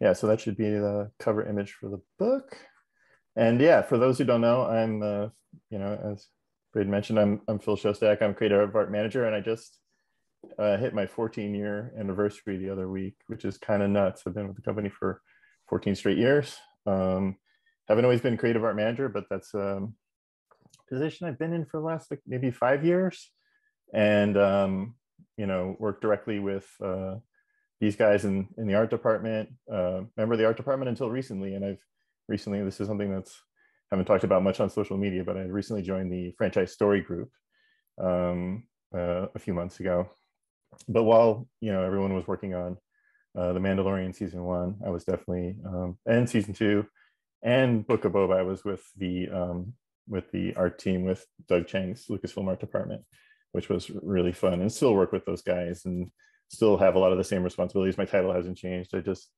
Yeah, so that should be the cover image for the book. And yeah, for those who don't know, I'm, as Braden mentioned, I'm Phil Szostak. I'm creative art manager, and I just hit my 14-year anniversary the other week, which is kind of nuts. I've been with the company for 14 straight years. Haven't always been creative art manager, but that's a position I've been in for the last like maybe 5 years, and work directly with these guys in the art department. Member of the art department until recently, and this is something that's haven't talked about much on social media, but I recently joined the franchise story group a few months ago. But while everyone was working on the Mandalorian season 1, I was definitely and season 2 and Book of Boba. I was with the art team with Doug Chang's Lucasfilm art department, which was really fun, and still work with those guys and still have a lot of the same responsibilities. My title hasn't changed. I just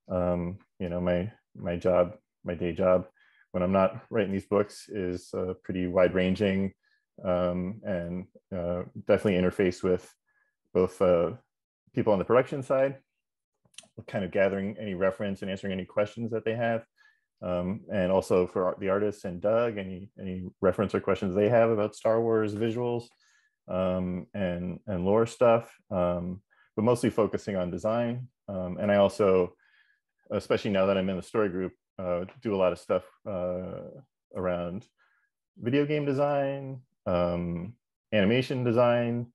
my job, my day job when I'm not writing these books is pretty wide ranging, and definitely interface with both people on the production side, kind of gathering any reference and answering any questions that they have, and also for the artists and Doug, any reference or questions they have about Star Wars visuals, and lore stuff, but mostly focusing on design. And I also, especially now that I'm in the story group, do a lot of stuff around video game design, animation design,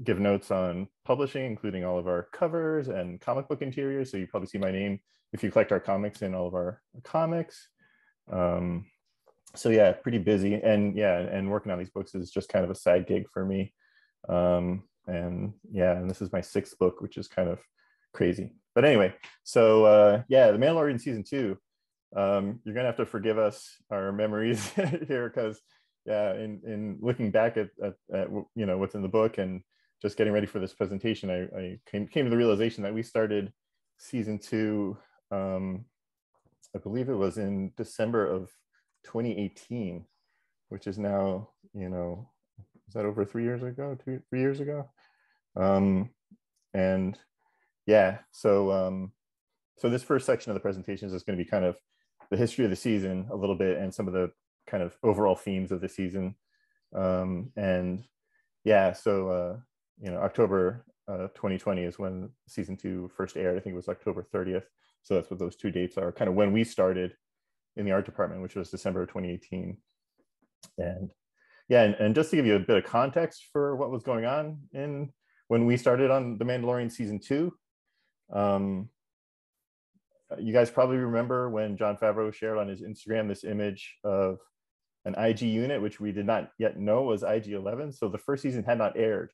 give notes on publishing, including all of our covers and comic book interiors. So you probably see my name if you collect our comics in all of our comics. So yeah, pretty busy, and working on these books is just kind of a side gig for me. And this is my 6th book, which is kind of crazy. But anyway, so the Mandalorian season 2. You're gonna have to forgive us our memories here, because in looking back at what's in the book and just getting ready for this presentation, I came to the realization that we started season 2. I believe it was in December of 2018, which is now, is that over 3 years ago, 3 years ago? And yeah, so this first section of the presentation is just going to be kind of the history of the season a little bit, and some of the kind of overall themes of the season. October 2020 is when season 2 first aired. I think it was October 30th. So that's what those 2 dates are, kind of when we started in the art department, which was December of 2018. And just to give you a bit of context for what was going on when we started on The Mandalorian season 2, you guys probably remember when Jon Favreau shared on his Instagram this image of an IG unit, which we did not yet know was IG-11. So the first season had not aired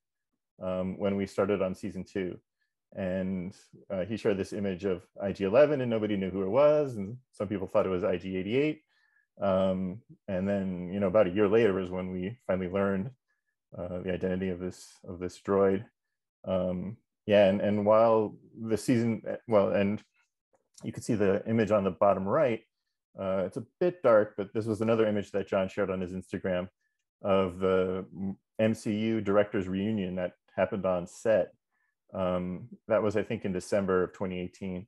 when we started on season 2. And he shared this image of IG-11, and nobody knew who it was. And some people thought it was IG-88. And then, about a year later was when we finally learned the identity of this droid. And while the season, and you can see the image on the bottom right. It's a bit dark, but this was another image that John shared on his Instagram of the MCU directors reunion that happened on set. That was, I think, in December of 2018,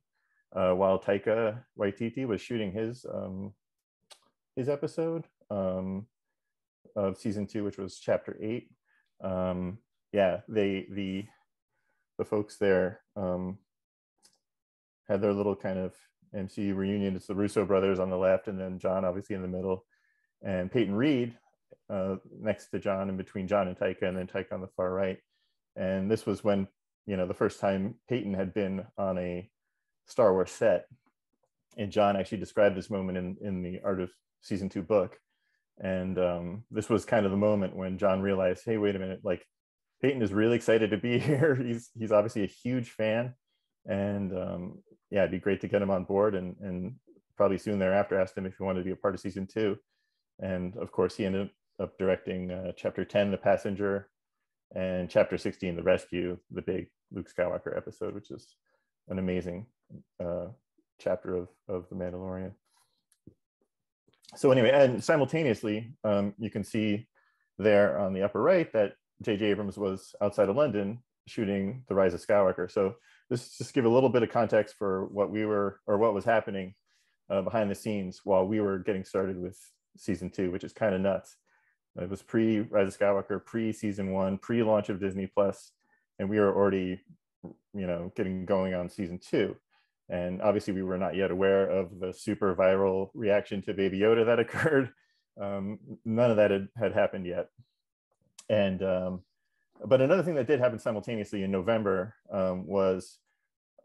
while Taika Waititi was shooting his episode of season 2, which was chapter 8. The folks there had their little kind of MCU reunion. It's the Russo brothers on the left, and then John obviously in the middle, and Peyton Reed next to John, in between John and Taika, and then Taika on the far right. And this was when, the first time Peyton had been on a Star Wars set. And John actually described this moment in the Art of Season 2 book. And this was kind of the moment when John realized, hey, wait a minute, like Peyton is really excited to be here. He's obviously a huge fan. And it'd be great to get him on board, and probably soon thereafter asked him if he wanted to be a part of season 2. And of course, he ended up directing chapter 10, The Passenger, and chapter 16, The Rescue, the big Luke Skywalker episode, which is an amazing chapter of The Mandalorian. So anyway, and simultaneously, you can see there on the upper right that J.J. Abrams was outside of London shooting The Rise of Skywalker. So this just give a little bit of context for what we were, or what was happening behind the scenes while we were getting started with season 2, which is kind of nuts. It was pre Rise of Skywalker, pre season 1, pre launch of Disney Plus, and we were already, getting going on season 2. And obviously we were not yet aware of the super viral reaction to Baby Yoda that occurred. None of that had happened yet. And but another thing that did happen simultaneously in November was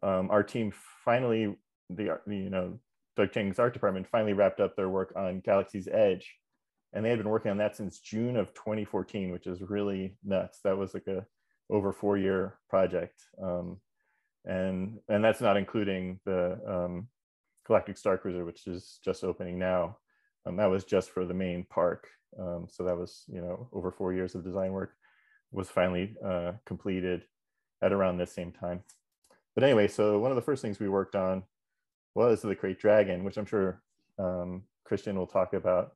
our team finally, Doug Chang's art department finally wrapped up their work on Galaxy's Edge. And they had been working on that since June of 2014, which is really nuts. That was like a over 4-year project. And that's not including the Galactic Star Cruiser, which is just opening now. That was just for the main park. So that was, over 4 years of design work was finally completed at around this same time. But anyway, so one of the first things we worked on was the Krayt Dragon, which I'm sure Christian will talk about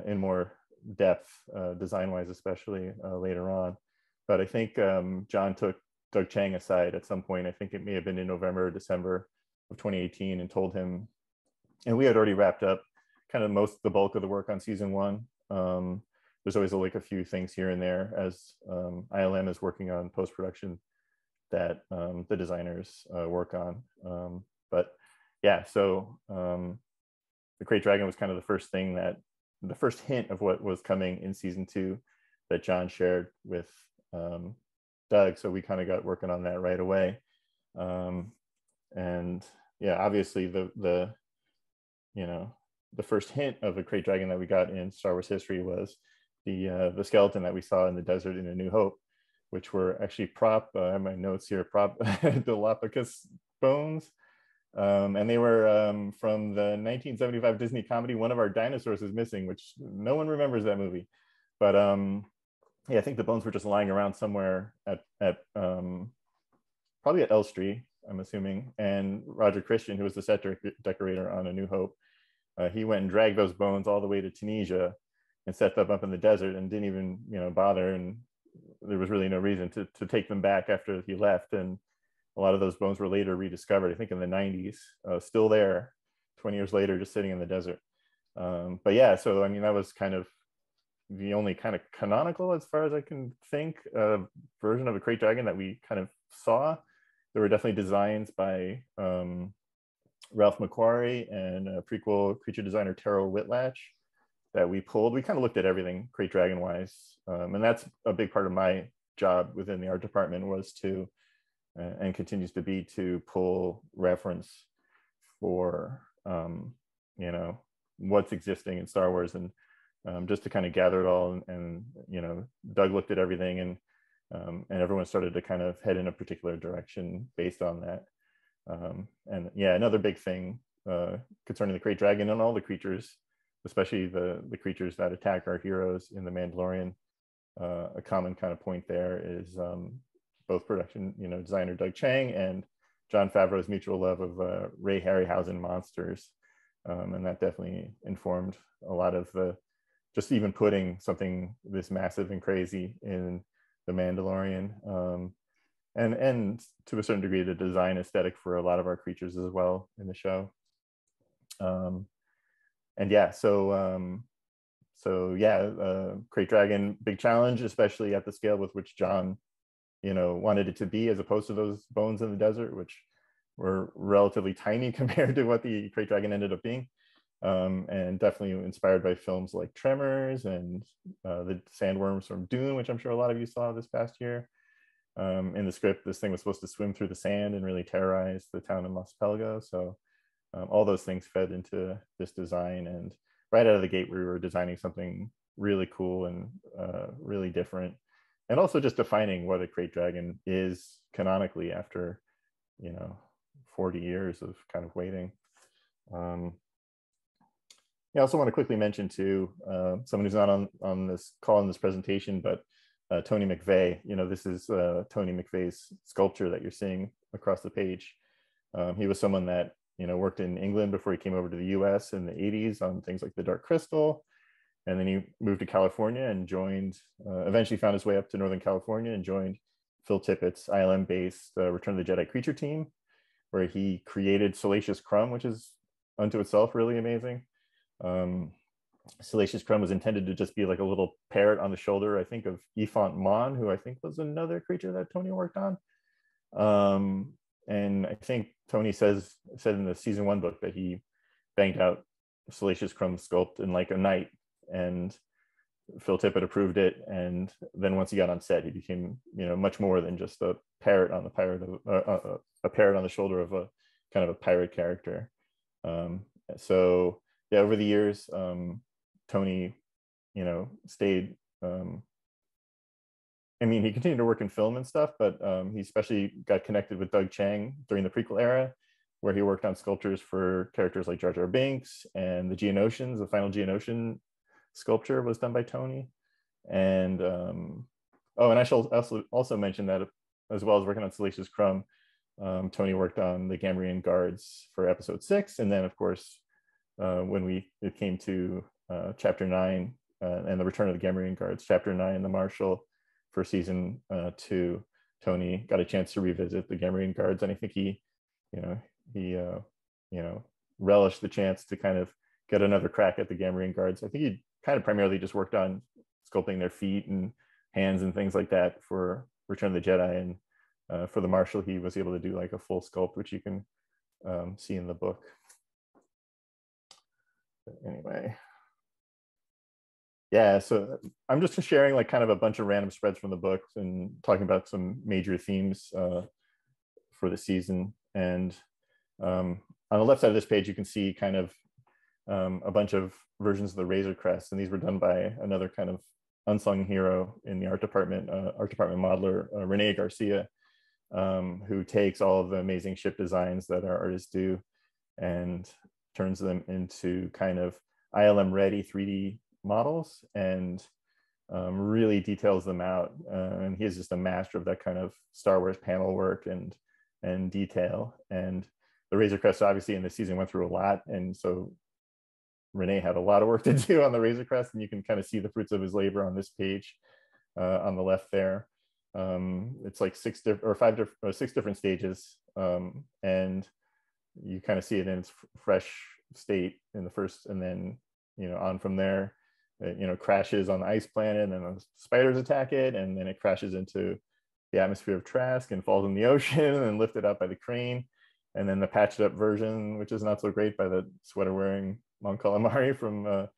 in more depth, design-wise, especially later on. But I think John took Doug Chang aside at some point. I think it may have been in November or December of 2018, and told him, and we had already wrapped up kind of the bulk of the work on season 1. There's always like a few things here and there as ILM is working on post-production that the designers work on. But yeah, so the Krayt Dragon was kind of the first hint of what was coming in season 2 that John shared with Doug. So we kind of got working on that right away. And yeah, obviously the first hint of a Krayt Dragon that we got in Star Wars history was the skeleton that we saw in the desert in A New Hope, which were actually I have my notes here, prop Dilophosaurus bones. And they were from the 1975 Disney comedy, One of Our Dinosaurs is Missing, which no one remembers that movie. But yeah, I think the bones were just lying around somewhere at probably at Elstree, I'm assuming. And Roger Christian, who was the set decorator on A New Hope, he went and dragged those bones all the way to Tunisia and set them up in the desert, and didn't even bother. And there was really no reason to take them back after he left. And a lot of those bones were later rediscovered, I think in the 90s, still there 20 years later, just sitting in the desert. But yeah, so I mean, that was kind of the only kind of canonical, as far as I can think, version of a Krayt Dragon that we kind of saw. There were definitely designs by Ralph Mcquarrie and prequel creature designer Terrell Whitlatch that we pulled. We kind of looked at everything Krayt Dragon wise. And that's a big part of my job within the art department, was to, and continues to be, to pull reference for, what's existing in Star Wars, and just to kind of gather it all. And Doug looked at everything, and everyone started to kind of head in a particular direction based on that. And yeah, another big thing concerning the Krayt Dragon and all the creatures, especially the creatures that attack our heroes in The Mandalorian, a common kind of point there is both production, designer Doug Chang and Jon Favreau's mutual love of Ray Harryhausen monsters. And that definitely informed a lot of just even putting something this massive and crazy in The Mandalorian. And to a certain degree, the design aesthetic for a lot of our creatures as well in the show. And yeah, so yeah, Krayt Dragon, big challenge, especially at the scale with which John, wanted it to be, as opposed to those bones in the desert, which were relatively tiny compared to what the Krayt Dragon ended up being. And definitely inspired by films like Tremors and the sandworms from Dune, which I'm sure a lot of you saw this past year. In the script, this thing was supposed to swim through the sand and really terrorize the town of Los Pelgos. So all those things fed into this design, and right out of the gate we were designing something really cool and really different, and also just defining what a Krayt Dragon is canonically after 40 years of kind of waiting. I also want to quickly mention too, someone who's not on this call in this presentation, but Tony Mcveigh. This is Tony Mcveigh's sculpture that you're seeing across the page. He was someone that worked in England before he came over to the US in the 80s on things like the Dark Crystal. And then he moved to California and joined, eventually found his way up to Northern California and joined Phil Tippett's ILM-based Return of the Jedi creature team, where he created Salacious Crumb, which is unto itself really amazing. Salacious Crumb was intended to just be like a little parrot on the shoulder, I think, of Ifont Mon, who I think was another creature that Tony worked on. And I think Tony said in the season 1 book that he banged out Salacious Crumb sculpt in like a night, and Phil Tippett approved it. And then once he got on set, he became, you know, much more than just a parrot on the a parrot on the shoulder of a kind of a pirate character. So yeah, over the years, Tony, you know, stayed. I mean, he continued to work in film and stuff, but he especially got connected with Doug Chiang during the prequel era, where he worked on sculptures for characters like Jar Jar Binks, and the Geonosians. The final Geonosian sculpture was done by Tony. And oh, and I shall also mention that as well as working on Salacious Crumb, Tony worked on the Gamorean Guards for episode 6, and then of course when it came to chapter 9 and the Return of the Gamorean Guards, chapter 9, the Marshal, for season 2, Tony got a chance to revisit the Gamorean Guards, and I think he relished the chance to kind of get another crack at the Gamorean Guards. I think he kind of primarily just worked on sculpting their feet and hands and things like that for Return of the Jedi, and for the Marshal, he was able to do like a full sculpt, which you can see in the book. But anyway, yeah, so I'm just sharing like kind of a bunch of random spreads from the book and talking about some major themes for the season. And on the left side of this page, you can see kind of a bunch of versions of the Razor Crest, and these were done by another kind of unsung hero in the art department modeler, Rene Garcia, who takes all of the amazing ship designs that our artists do and turns them into kind of ILM ready 3D models, and really details them out. And he is just a master of that kind of Star Wars panel work and detail. And the Razor Crest obviously in the season went through a lot, and so Rene had a lot of work to do on the Razor Crest, and you can kind of see the fruits of his labor on this page on the left there. It's like 6 different stages, and you kind of see it in its fresh state in the first, and then, you know, on from there, it, you know, crashes on the ice planet, and then the spiders attack it, and then it crashes into the atmosphere of Trask and falls in the ocean and lifted up by the crane. And then the patched up version, which is not so great, by the sweater wearing Mon Calamari from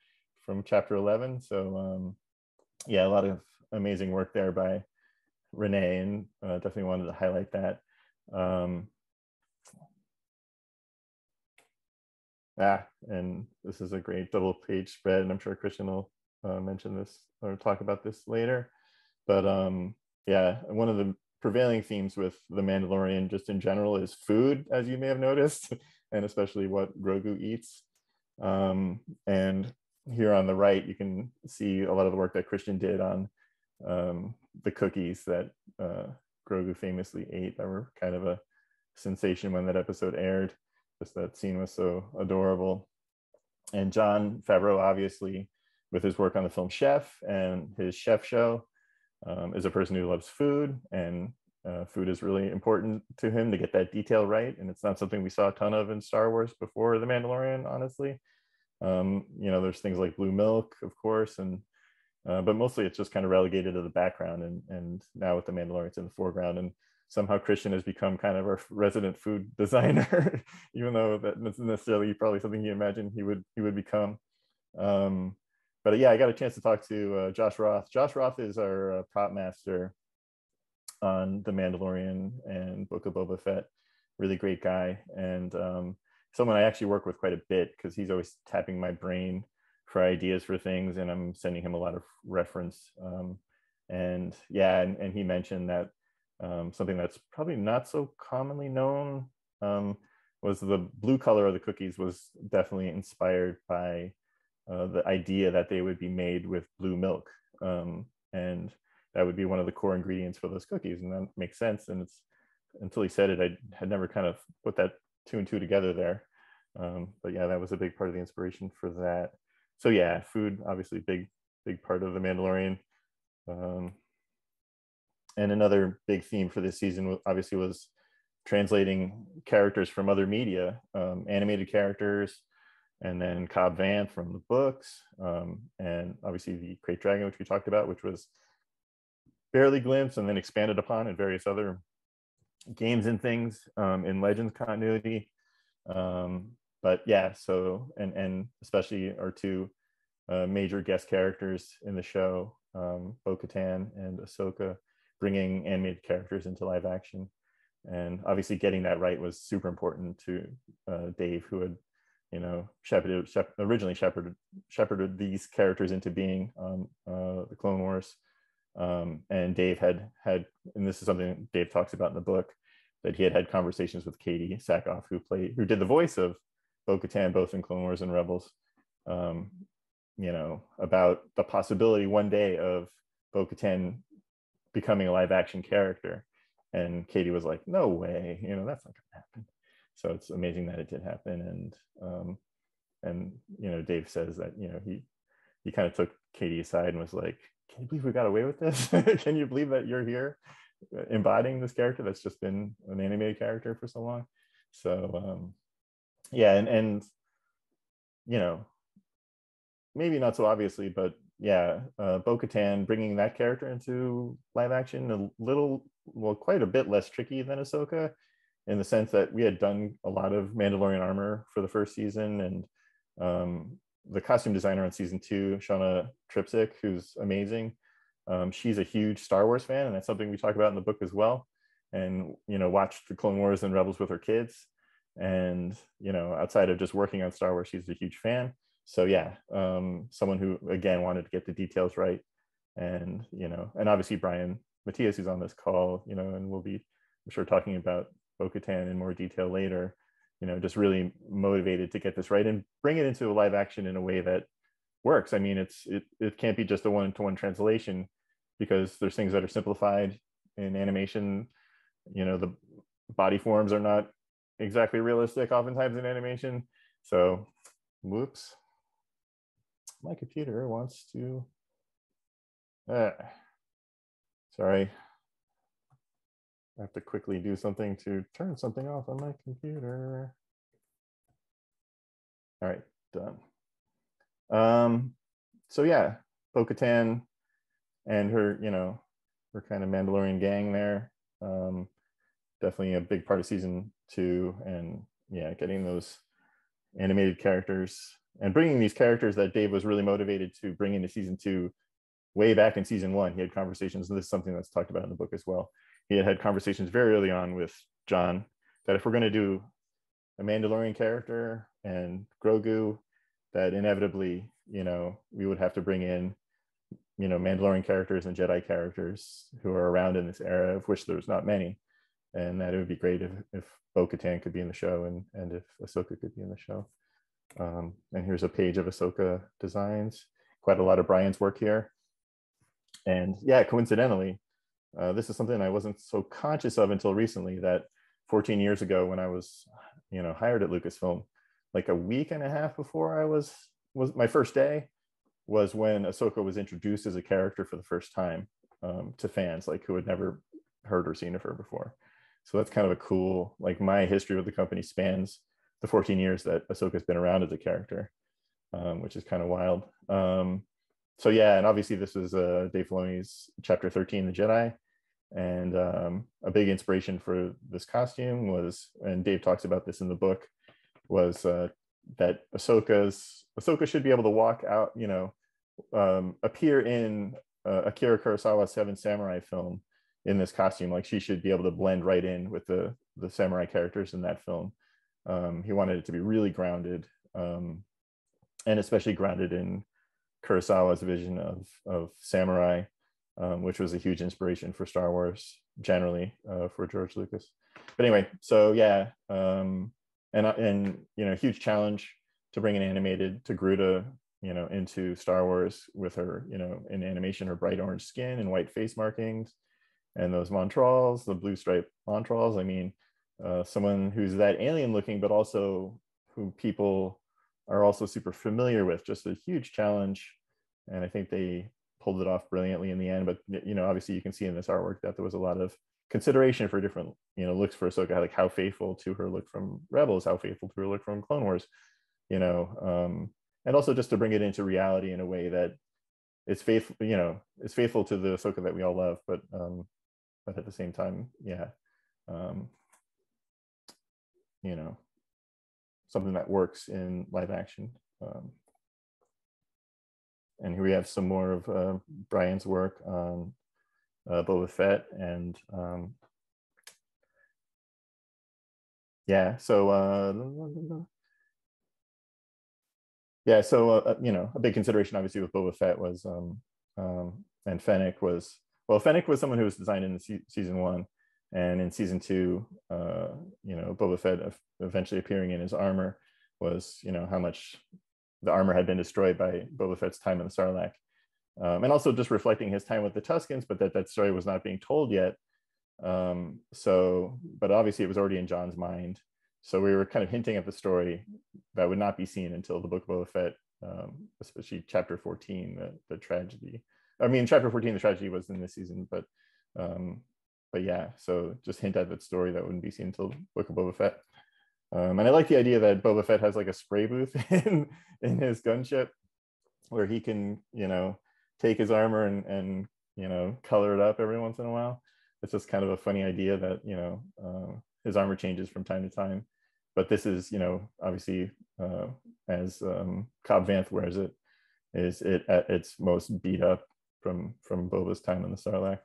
chapter 11. So yeah, a lot of amazing work there by Rene, and definitely wanted to highlight that. And this is a great double page spread, and I'm sure Christian will mention this or talk about this later. But yeah, one of the prevailing themes with The Mandalorian just in general is food, as you may have noticed, and especially what Grogu eats. And here on the right, you can see a lot of the work that Christian did on the cookies that Grogu famously ate, that were kind of a sensation when that episode aired. Just that scene was so adorable. And Jon Favreau, obviously, with his work on the film Chef and his chef show, is a person who loves food, and food is really important to him to get that detail right. And it's not something we saw a ton of in Star Wars before The Mandalorian, honestly. You know, there's things like blue milk, of course, and but mostly it's just kind of relegated to the background. And now with The Mandalorian, it's in the foreground. And somehow Christian has become kind of our resident food designer, even though that isn't necessarily probably something he imagined he would become. But yeah, I got a chance to talk to Josh Roth. Josh Roth is our prop master on The Mandalorian and Book of Boba Fett. Really great guy, and someone I actually work with quite a bit, because he's always tapping my brain for ideas for things, and I'm sending him a lot of reference. And yeah, and he mentioned that something that's probably not so commonly known was the blue color of the cookies was definitely inspired by the idea that they would be made with blue milk, and that would be one of the core ingredients for those cookies. And that makes sense. And it's, until he said it, I had never kind of put that 2 and 2 together there. But yeah, that was a big part of the inspiration for that. So yeah, food, obviously big part of The Mandalorian. And another big theme for this season obviously was translating characters from other media, animated characters, and then Cobb Vanth from the books, and obviously the Krayt Dragon, which we talked about, which was barely glimpsed and then expanded upon in various other games and things in Legends continuity. But yeah, so and especially our two major guest characters in the show, Bo-Katan and Ahsoka, bringing animated characters into live action. And obviously getting that right was super important to Dave, who had, you know, originally shepherded these characters into being the Clone Wars. And Dave had, and this is something Dave talks about in the book, that he had conversations with Katie Sackhoff, who did the voice of Bo-Katan both in Clone Wars and Rebels, you know, about the possibility one day of Bo-Katan becoming a live action character. And Katie was like, no way, you know, that's not gonna happen. So it's amazing that it did happen. And you know, Dave says that, you know, he kind of took Katie aside and was like, can you believe we got away with this? Can you believe that you're here embodying this character that's just been an animated character for so long? So yeah, and you know, maybe not so obviously, but yeah, Bo-Katan bringing that character into live action quite a bit less tricky than Ahsoka, in the sense that we had done a lot of Mandalorian armor for the first season, and the costume designer on season 2, Shauna Tripsick, who's amazing, she's a huge Star Wars fan, and that's something we talk about in the book as well. And you know, watched the Clone Wars and Rebels with her kids, and you know, outside of just working on Star Wars, she's a huge fan. So yeah, someone who again wanted to get the details right. And you know, and obviously Brian Matyas, who's on this call, you know, and we'll be, I'm sure, talking about Bo-Katan in more detail later, you know, just really motivated to get this right and bring it into a live action in a way that works. I mean, it can't be just a one-to-one translation, because there's things that are simplified in animation. You know, the body forms are not exactly realistic oftentimes in animation. So whoops, my computer wants to sorry, I have to quickly do something to turn something off on my computer. All right, done. So yeah, Bo-Katan and her, you know, her kind of Mandalorian gang there, definitely a big part of season 2. And yeah, getting those animated characters and bringing these characters that Dave was really motivated to bring into season 2 way back in season 1. He had conversations, and this is something that's talked about in the book as well. He had conversations very early on with John that if we're going to do a Mandalorian character and Grogu, that inevitably, you know, we would have to bring in, you know, Mandalorian characters and Jedi characters who are around in this era, of which there's not many, and that it would be great if Bo-Katan could be in the show, and if Ahsoka could be in the show. And here's a page of Ahsoka designs. Quite a lot of Brian's work here. And yeah, coincidentally, this is something I wasn't so conscious of until recently, that 14 years ago when I was, you know, hired at Lucasfilm, like a week and a half before I was my first day, was when Ahsoka was introduced as a character for the first time to fans, like who had never heard or seen of her before. So that's kind of a cool, like my history with the company spans the 14 years that Ahsoka's been around as a character, which is kind of wild. So yeah, and obviously this is Dave Filoni's Chapter 13, The Jedi. And a big inspiration for this costume was, and Dave talks about this in the book, was that Ahsoka should be able to walk out, you know, appear in Akira Kurosawa's Seven Samurai film in this costume. Like she should be able to blend right in with the samurai characters in that film. He wanted it to be really grounded, and especially grounded in Kurosawa's vision of samurai, which was a huge inspiration for Star Wars generally, for George Lucas. But anyway, so yeah, and you know, huge challenge to bring an animated Togruta, you know, into Star Wars with her, you know, in animation, her bright orange skin and white face markings, and those Montrals, the blue stripe Montrals. I mean, someone who's that alien looking, but also who people are also super familiar with. Just a huge challenge, and I think they pulled it off brilliantly in the end. But obviously you can see in this artwork that there was a lot of consideration for different looks for Ahsoka, like how faithful to her look from Rebels, how faithful to her look from Clone Wars, and also just to bring it into reality in a way that it's faithful, it's faithful to the Ahsoka that we all love, but at the same time, something that works in live action. And here we have some more of Brian's work on Boba Fett, and a big consideration obviously with Boba Fett was and Fennec was someone who was designed in season 1, and in season 2 Boba Fett eventually appearing in his armor was how much the armor had been destroyed by Boba Fett's time in the Sarlacc, and also just reflecting his time with the Tuskens, but that story was not being told yet. But obviously it was already in John's mind. So we were kind of hinting at the story that would not be seen until the Book of Boba Fett, especially chapter 14, the tragedy. I mean, chapter 14, the tragedy was in this season, but yeah, so just hint at that story that wouldn't be seen until the Book of Boba Fett. And I like the idea that Boba Fett has like a spray booth in his gunship where he can, take his armor and color it up every once in a while. It's just kind of a funny idea that, his armor changes from time to time. But this is, obviously, as Cobb Vanth wears it, is it at its most beat up from Boba's time in the Sarlacc.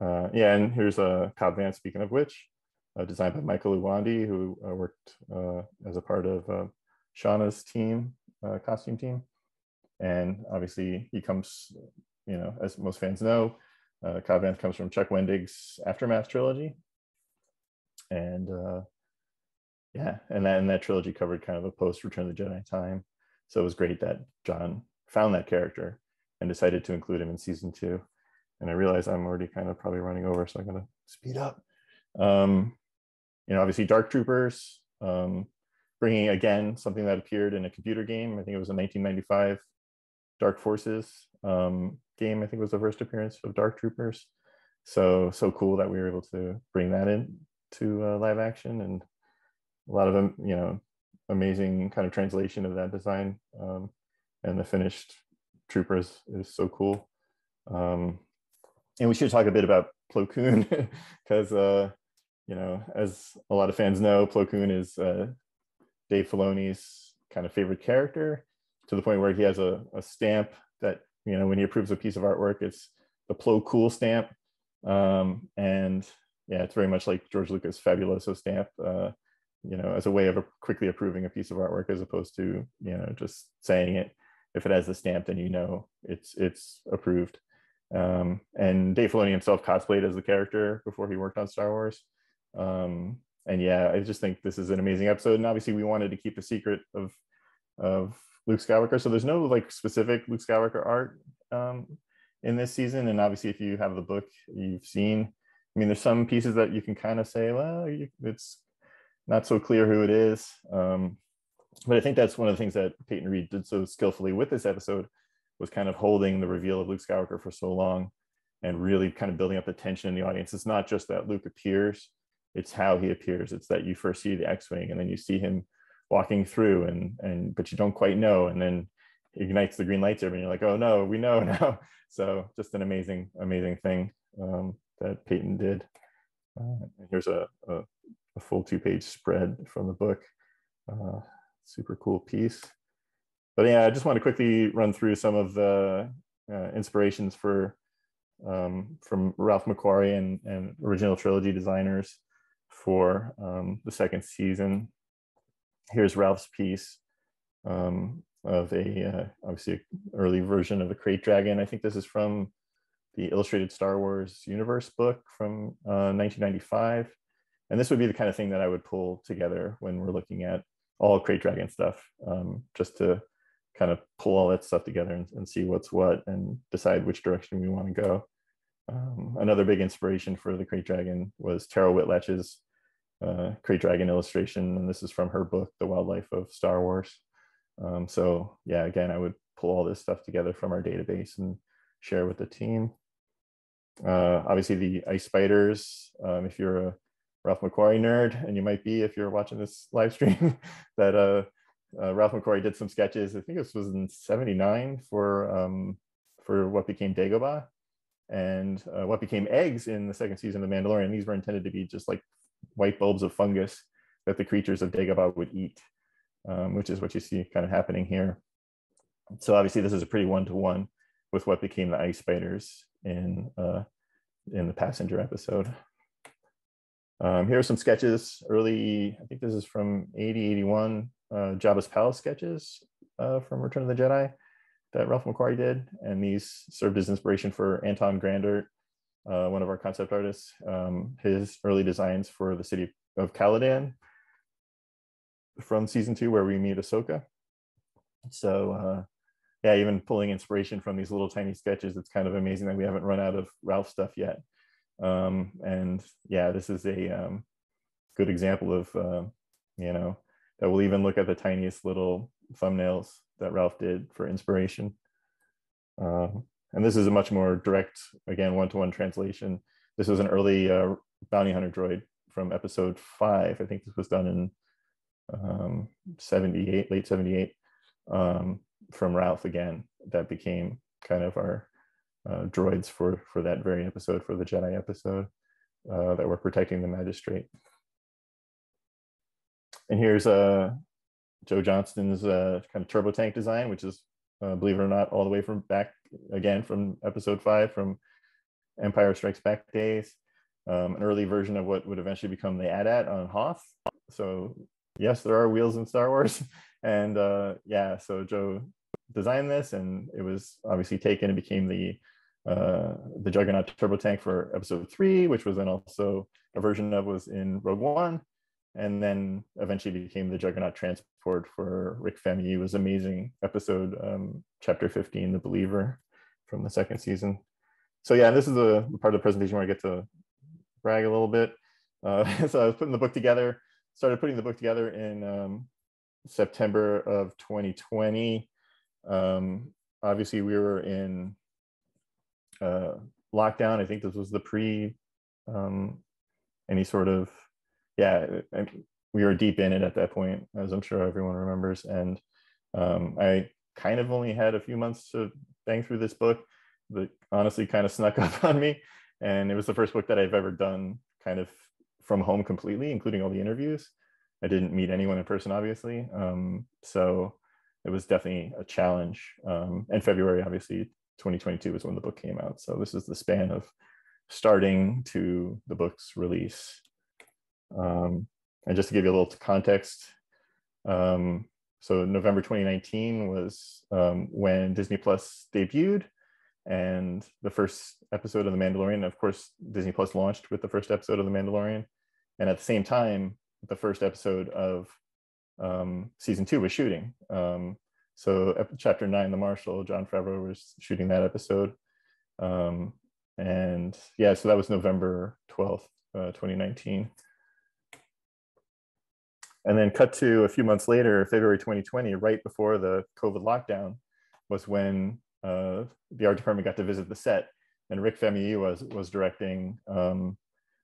And here's Cobb Vanth, speaking of which, designed by Michael Uwandi, who worked as a part of Shauna's team, costume team. And obviously he comes, as most fans know, Cobb Vanth comes from Chuck Wendig's Aftermath trilogy. And and that trilogy covered kind of a post Return of the Jedi time. So it was great that John found that character and decided to include him in season 2. And I realize I'm already kind of probably running over, so I'm going to speed up. Obviously Dark Troopers, bringing again something that appeared in a computer game. I think it was a 1995 Dark Forces game. I think was the first appearance of Dark Troopers. So cool that we were able to bring that in to live action, and a lot of amazing kind of translation of that design, and the finished Troopers is so cool. And we should talk a bit about Plocoon because as a lot of fans know, Plocoon is Dave Filoni's kind of favorite character, to the point where he has a stamp that when he approves a piece of artwork, it's the Plo Cool stamp. And yeah, it's very much like George Lucas' Fabuloso stamp, as a way of quickly approving a piece of artwork, as opposed to just saying it. If it has the stamp, then it's approved. And Dave Filoni himself cosplayed as the character before he worked on Star Wars. And yeah, I just think this is an amazing episode. And obviously we wanted to keep the secret of Luke Skywalker. So there's no like specific Luke Skywalker art in this season. And obviously if you have the book, you've seen, there's some pieces that you can kind of say, well, it's not so clear who it is. But I think that's one of the things that Peyton Reed did so skillfully with this episode, was kind of holding the reveal of Luke Skywalker for so long and really kind of building up the tension in the audience. It's not just that Luke appears, it's how he appears. It's that you first see the X-Wing and then you see him walking through but you don't quite know. And then he ignites the green lightsaber and you're like, oh no, we know now. So just an amazing, amazing thing that Peyton did. And here's a full 2-page spread from the book. Super cool piece. But yeah, I just want to quickly run through some of the inspirations from Ralph Mcquarrie and original trilogy designers for the second season. Here's Ralph's piece of obviously early version of the Crate Dragon. I think this is from the Illustrated Star Wars Universe book from 1995. And this would be the kind of thing that I would pull together when we're looking at all Crate Dragon stuff, just to kind of pull all that stuff together and see what's what and decide which direction we want to go. Another big inspiration for the Crate Dragon was Tara Whitlatch's Crate Dragon illustration, and this is from her book, The Wildlife of Star Wars. So yeah, again, I would pull all this stuff together from our database and share with the team. Obviously the ice spiders, if you're a Ralph Mcquarrie nerd, and you might be if you're watching this live stream, that Ralph Mcquarrie did some sketches. I think this was in '79 for what became Dagobah and what became eggs in the second season of The Mandalorian. These were intended to be just like white bulbs of fungus that the creatures of Dagobah would eat, which is what you see kind of happening here. So obviously this is a pretty one-to-one with what became the ice spiders in the passenger episode. Here are some sketches early, I think this is from 81, Jabba's Palace sketches from Return of the Jedi that Ralph Mcquarrie did. And these served as inspiration for Anton Grandert, one of our concept artists, his early designs for the city of Caladan from season 2, where we meet Ahsoka. So yeah, even pulling inspiration from these little tiny sketches, it's kind of amazing that we haven't run out of Ralph stuff yet. And yeah, this is a good example of, that we'll even look at the tiniest little thumbnails that Ralph did for inspiration. And this is a much more direct, again, one-to-one translation. This was an early bounty hunter droid from episode 5. I think this was done in 78, late 78, from Ralph again. That became kind of our droids for that very episode, for the Jedi episode, that were protecting the magistrate. And here's Joe Johnston's kind of turbo tank design, which is, believe it or not, all the way from back again from episode 5, from Empire Strikes Back days. An early version of what would eventually become the AT-AT on Hoth. So yes, there are wheels in Star Wars. And yeah, so Joe designed this, and it was obviously taken and became the Juggernaut turbo tank for episode 3, which was then also a version of was in Rogue One, and then eventually became the Juggernaut transport for Rick Famuyiwa's amazing episode, chapter 15, The Believer, from the second season. So yeah, this is a part of the presentation where I get to brag a little bit. So I was putting the book together, started putting the book together in September of 2020. Obviously we were in lockdown. I think this was the pre any sort of, yeah, we were deep in it at that point, as I'm sure everyone remembers. And I kind of only had a few months to bang through this book, but honestly kind of snuck up on me. And it was the first book that I've ever done kind of from home completely, including all the interviews. I didn't meet anyone in person, obviously. So it was definitely a challenge. And February, obviously, 2022 was when the book came out. So this is the span of starting to the book's release. And just to give you a little context, so November 2019 was when Disney Plus debuted, and the first episode of The Mandalorian, of course, Disney Plus launched with the first episode of The Mandalorian. And at the same time, the first episode of season 2 was shooting. So chapter 9, The Marshal, Jon Favreau was shooting that episode. And yeah, so that was November 12th, 2019. And then cut to a few months later, February 2020, right before the COVID lockdown, was when the art department got to visit the set. And Rick Famuyiwa was directing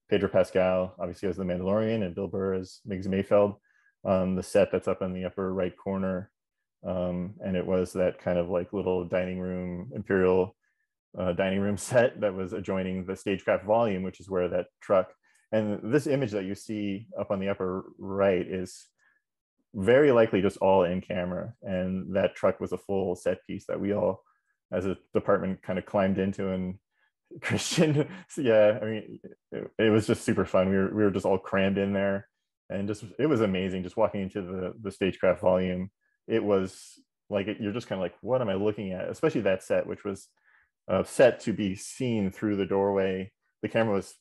Pedro Pascal, obviously as the Mandalorian, and Bill Burr as Miggs Mayfeld on the set that's up in the upper right corner. And it was that kind of like little dining room, Imperial dining room set that was adjoining the stagecraft volume, which is where that truck, and this image that you see up on the upper right is very likely just all in camera. And that truck was a full set piece that we all, as a department, kind of climbed into. And Christian, so yeah, I mean, it was just super fun. We were just all crammed in there, and just, it was amazing just walking into the stagecraft volume. It was like, you're just kind of like, what am I looking at? Especially that set, which was set to be seen through the doorway. The camera was,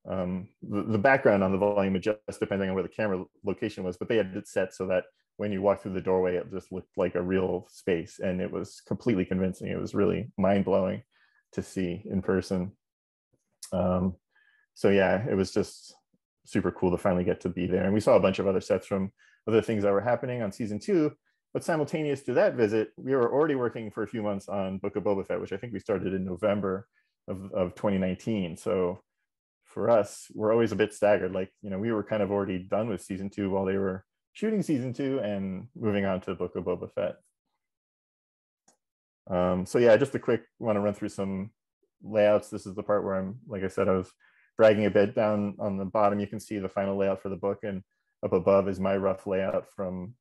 the background on the volume adjusts depending on where the camera location was, but they had it set so that when you walk through the doorway, it just looked like a real space, and it was completely convincing. It was really mind-blowing to see in person. So yeah, it was just super cool to finally get to be there. And we saw a bunch of other sets from other things that were happening on season 2. but simultaneous to that visit, we were already working for a few months on Book of Boba Fett, which I think we started in November of 2019. So for us, we're always a bit staggered. Like, you know, we were kind of already done with season 2 while they were shooting season 2 and moving on to Book of Boba Fett. So yeah, just a quick, want to run through some layouts. This is the part where I'm, like I said, I was bragging a bit. Down on the bottom, you can see the final layout for the book, and up above is my rough layout from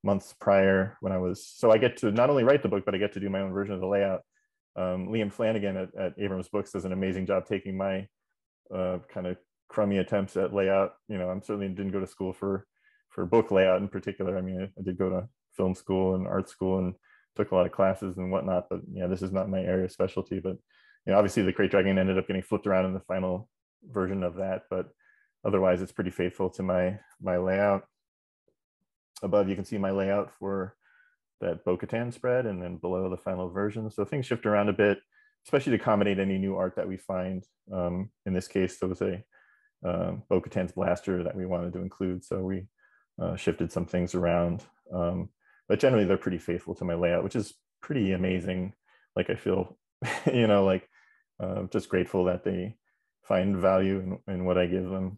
months prior when I was, so I get to not only write the book, but I get to do my own version of the layout. Liam Flanagan at Abrams Books does an amazing job taking my kind of crummy attempts at layout. You know, I'm certainly didn't go to school for book layout in particular. I mean, I did go to film school and art school and took a lot of classes and whatnot, but yeah, this is not my area of specialty. But you know, obviously the Crate Dragon ended up getting flipped around in the final version of that, but otherwise it's pretty faithful to my layout. Above, you can see my layout for that Bo-Katan spread, and then below the final version. So things shift around a bit, especially to accommodate any new art that we find. In this case, there was a Bo-Katan's blaster that we wanted to include, so we shifted some things around. But generally, they're pretty faithful to my layout, which is pretty amazing. Like, I feel, you know, like just grateful that they find value in what I give them.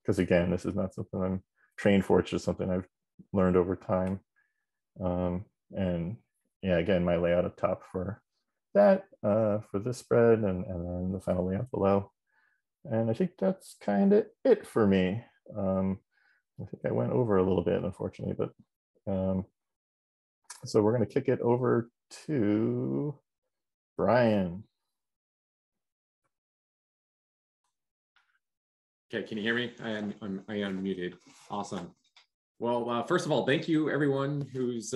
Because again, this is not something I'm trained for. It's just something I've learned over time. And yeah, again, my layout up top for that, for this spread, and then the final layout below. And I think that's kind of it for me. I think I went over a little bit, unfortunately, but so we're going to kick it over to Brian. Okay, can you hear me? I unmuted. Awesome. Well, first of all, thank you everyone who's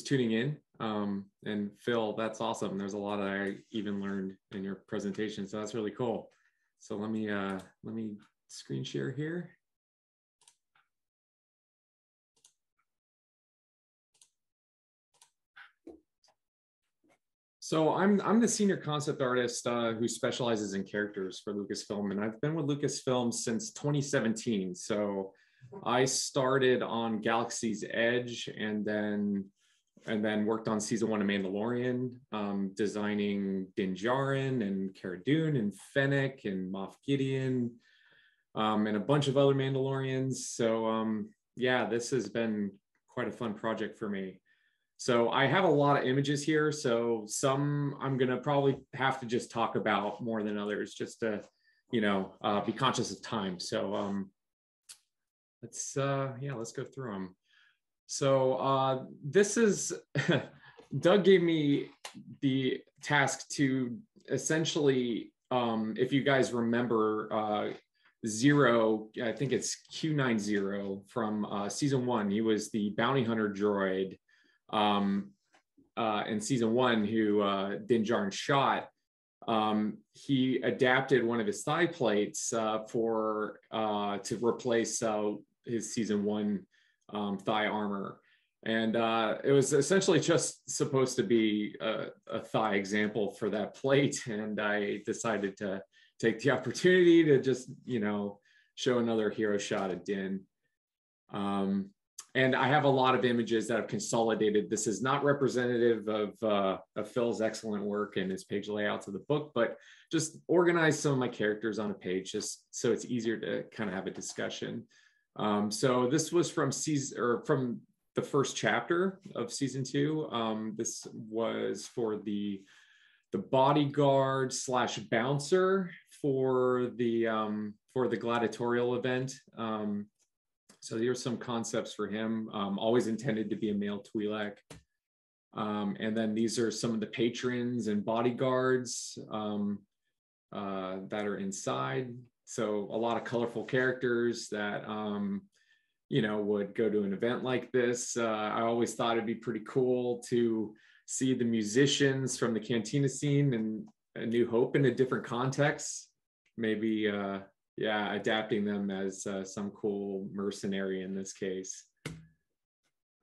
tuning in. And Phil, that's awesome. There's a lot that I even learned in your presentation, so that's really cool. So let me screen share here. So I'm the senior concept artist who specializes in characters for Lucasfilm, and I've been with Lucasfilm since 2017. So I started on Galaxy's Edge, and then worked on season 1 of Mandalorian, designing Din Djarin and Cara Dune and Fennec and Moff Gideon, and a bunch of other Mandalorians. So yeah, this has been quite a fun project for me. So I have a lot of images here. So some I'm gonna probably have to just talk about more than others, just to, you know, be conscious of time. So let's go through them. So this is, Doug gave me the task to essentially, if you guys remember, Zero, I think it's Q90 from season 1. He was the bounty hunter droid in season 1 who Din Djarin shot. He adapted one of his thigh plates to replace his season 1 thigh armor, and it was essentially just supposed to be a thigh example for that plate, and I decided to take the opportunity to just, you know, show another hero shot of Din. And I have a lot of images that I've consolidated. This is not representative of Phil's excellent work and his page layouts of the book, but just organize some of my characters on a page just so it's easier to kind of have a discussion. So this was from from the first chapter of season 2. This was for the bodyguard / bouncer for the gladiatorial event. So here's some concepts for him. Always intended to be a male Twi'lek. And then these are some of the patrons and bodyguards that are inside. So a lot of colorful characters that, you know, would go to an event like this. I always thought it'd be pretty cool to see the musicians from the Cantina scene and A New Hope in a different context. Maybe, yeah, adapting them as some cool mercenary in this case.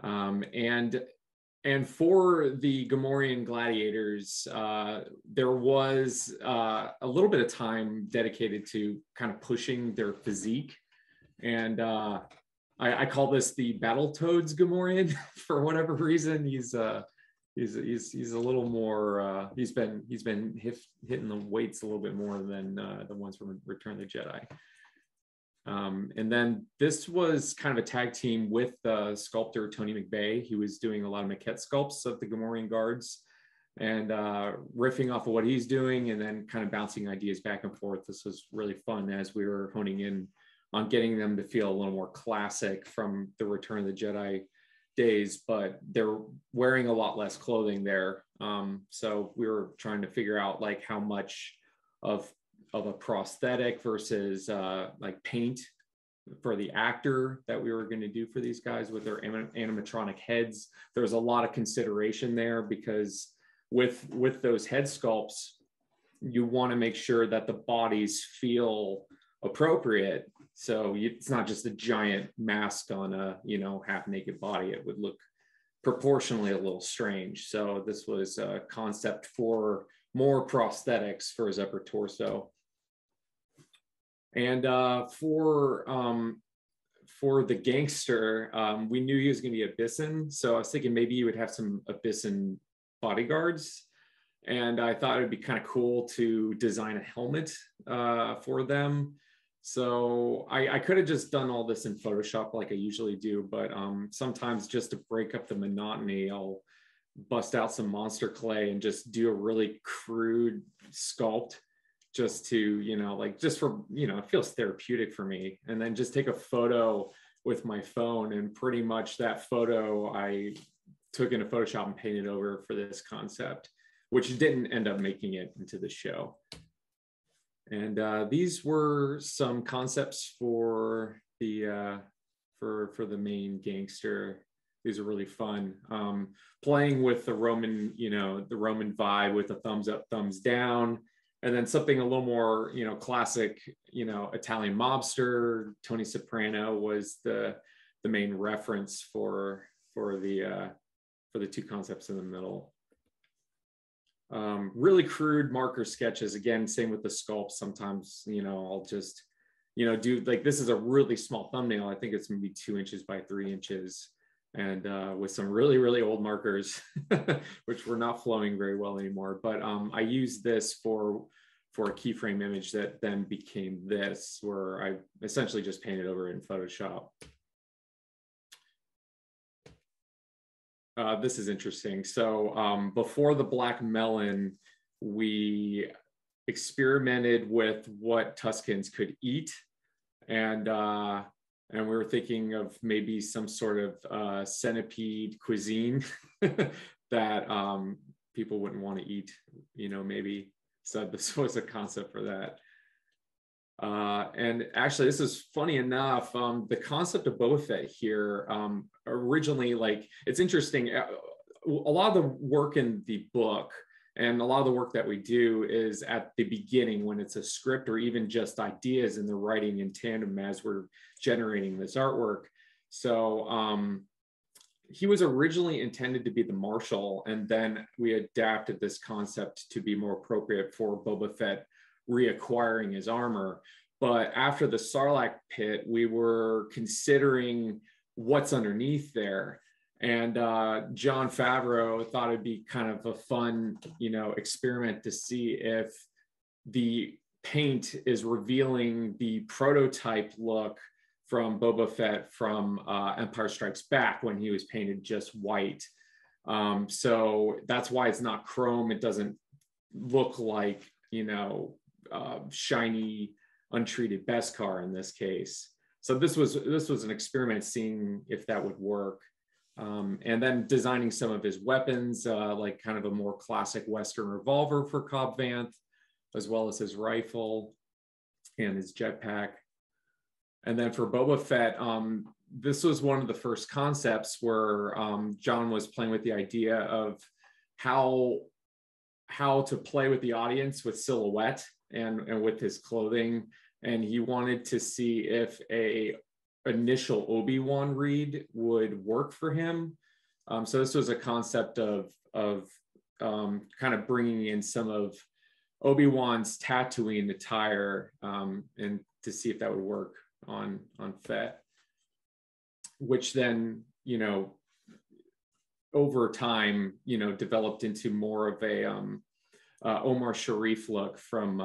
And for the Gamorean Gladiators, there was a little bit of time dedicated to kind of pushing their physique. And I call this the Battletoads Gomorian for whatever reason. He's a little more. He's been hitting the weights a little bit more than the ones from Return of the Jedi. And then this was kind of a tag team with sculptor Tony Mcveigh. He was doing a lot of maquette sculpts of the Gomorian guards and riffing off of what he's doing and then kind of bouncing ideas back and forth. This was really fun as we were honing in on getting them to feel a little more classic from the Return of the Jedi days, but they're wearing a lot less clothing there. So we were trying to figure out like how much of a prosthetic versus like paint for the actor that we were going to do for these guys with their animatronic heads. There's a lot of consideration there because with those head sculpts, you want to make sure that the bodies feel appropriate. So it's not just a giant mask on a, half naked body. It would look proportionally a little strange. So this was a concept for more prosthetics for his upper torso. And for the gangster, we knew he was going to be Abyssin. So I was thinking maybe you would have some Abyssin bodyguards. And I thought it'd be kind of cool to design a helmet for them. So I could have just done all this in Photoshop like I usually do, but sometimes just to break up the monotony, I'll bust out some monster clay and just do a really crude sculpt just to, just for, it feels therapeutic for me. And then just take a photo with my phone, and pretty much that photo I took into Photoshop and painted over for this concept, which didn't end up making it into the show. And these were some concepts for the main gangster. These are really fun. Playing with the Roman, the Roman vibe with a thumbs up, thumbs down, and then something a little more, classic, Italian mobster. Tony Soprano was the main reference for the two concepts in the middle. Really crude marker sketches. Again, same with the sculpts. Sometimes, I'll just, do like, this is a really small thumbnail. I think it's maybe 2 inches by 3 inches, and with some really, really old markers, which were not flowing very well anymore. But I used this for a keyframe image that then became this, where I essentially just painted over it in Photoshop. This is interesting. So before the Black Melon, we experimented with what Tuscans could eat. And we were thinking of maybe some sort of centipede cuisine that people wouldn't want to eat, maybe. So this was a concept for that. And actually, this is funny enough, the concept of Boba Fett here, originally, like, it's interesting. A lot of the work in the book and a lot of the work that we do is at the beginning when it's a script or even just ideas, and they're writing in tandem as we're generating this artwork. So he was originally intended to be the Marshal, and then we adapted this concept to be more appropriate for Boba Fett reacquiring his armor. But after the Sarlacc pit, we were considering what's underneath there. And Jon Favreau thought it'd be kind of a fun, experiment to see if the paint is revealing the prototype look from Boba Fett from Empire Strikes Back, when he was painted just white. So that's why it's not chrome. It doesn't look like, shiny, untreated Beskar in this case. So this was an experiment, seeing if that would work. And then designing some of his weapons, like kind of a more classic Western revolver for Cobb Vanth, as well as his rifle and his jetpack. And then for Boba Fett, this was one of the first concepts where John was playing with the idea of how to play with the audience with silhouette and with his clothing. And he wanted to see if a initial Obi-Wan read would work for him. So this was a concept of kind of bringing in some of Obi-Wan's Tatooine attire, and to see if that would work on Fett. which then, you know, over time, you know, developed into more of a Omar Sharif look from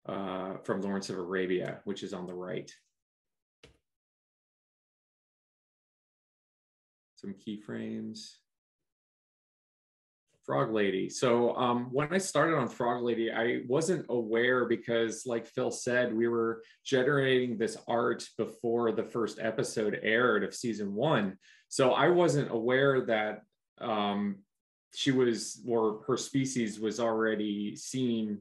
Lawrence of Arabia, which is on the right. Some keyframes. Frog Lady. So when I started on Frog Lady, I wasn't aware, because like Phil said, we were generating this art before the first episode aired of season 1. So I wasn't aware that she was, or her species was already seen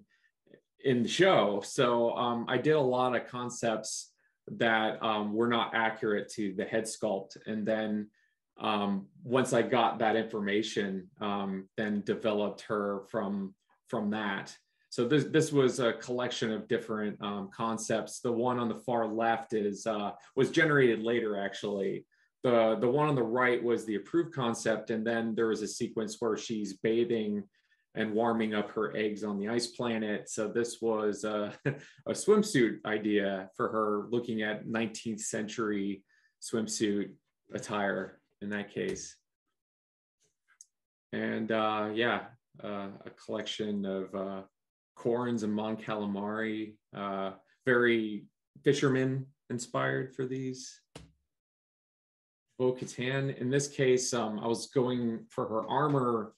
in the show. So I did a lot of concepts that were not accurate to the head sculpt. And then once I got that information, then developed her from that. So this was a collection of different concepts. The one on the far left was generated later, actually. The one on the right was the approved concept, and then there was a sequence where she's bathing and warming up her eggs on the ice planet. So this was a swimsuit idea for her, looking at 19th century swimsuit attire in that case. And yeah, a collection of corns and Mon Calamari, very fisherman inspired for these. Bo-Katan, in this case, I was going for her armor.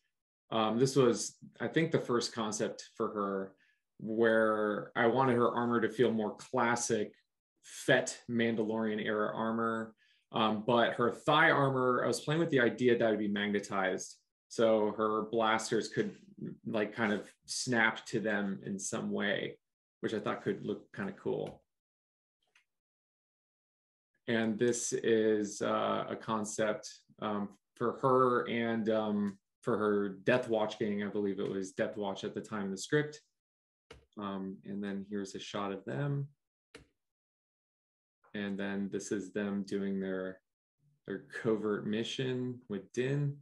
This was, I think, the first concept for her, where I wanted her armor to feel more classic Fett Mandalorian era armor. But her thigh armor, I was playing with the idea that it would be magnetized. So her blasters could like kind of snap to them in some way, which I thought could look kind of cool. And this is a concept for her and for her Death Watch gang. I believe it was Death Watch at the time of the script. And then here's a shot of them. And then this is them doing their covert mission with Din.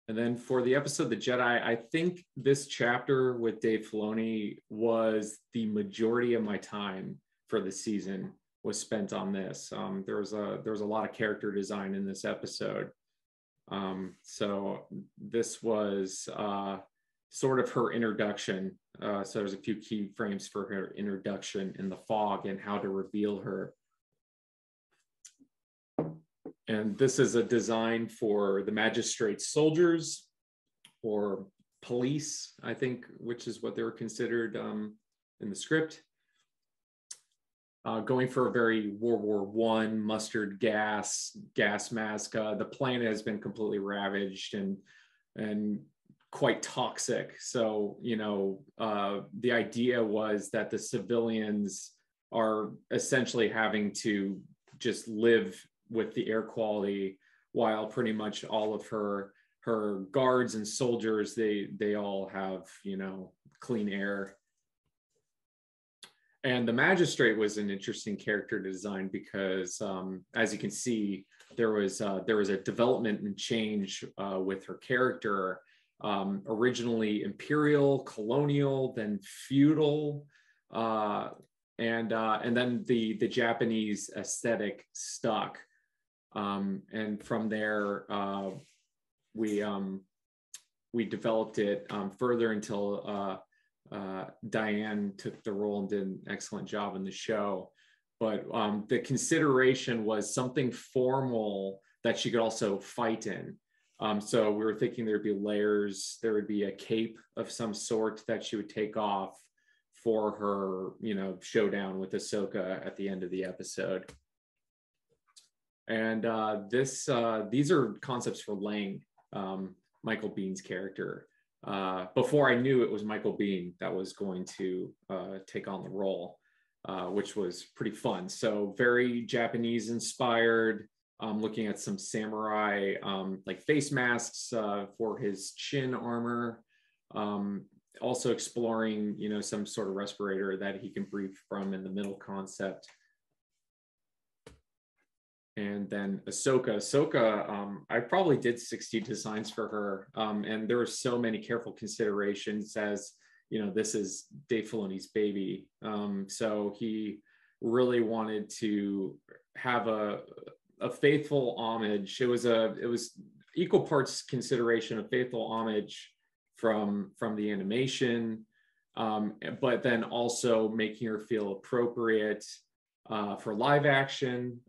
And then for the episode The Jedi, I think this chapter with Dave Filoni was the majority of my time for the season was spent on this. There was a lot of character design in this episode. So this was sort of her introduction. So there's a few key frames for her introduction in the fog and how to reveal her. And this is a design for the Magistrates Soldiers, or police, I think, which is what they were considered in the script. Going for a very World War I mustard gas mask. The planet has been completely ravaged and quite toxic. So, you know, the idea was that the civilians are essentially having to just live with the air quality, while pretty much all of her guards and soldiers, they all have, you know, clean air. And the Magistrate was an interesting character design because, as you can see, there was a development and change with her character. Originally imperial, colonial, then feudal, and then the Japanese aesthetic stuck. And from there, we developed it further until Diane took the role and did an excellent job in the show. But the consideration was something formal that she could also fight in. So we were thinking there'd be layers, there would be a cape of some sort that she would take off for her, you know, showdown with Ahsoka at the end of the episode. And these are concepts for Lang, Michael Bihn's character. Before I knew it was Michael Biehn that was going to take on the role, which was pretty fun. So very Japanese inspired, looking at some samurai like face masks for his chin armor. Also exploring, you know, some sort of respirator that he can breathe from in the middle concept. And then Ahsoka, I probably did 60 designs for her. And there were so many careful considerations, as, you know, this is Dave Filoni's baby. So he really wanted to have a faithful homage. It was equal parts consideration of faithful homage from the animation, but then also making her feel appropriate for live action.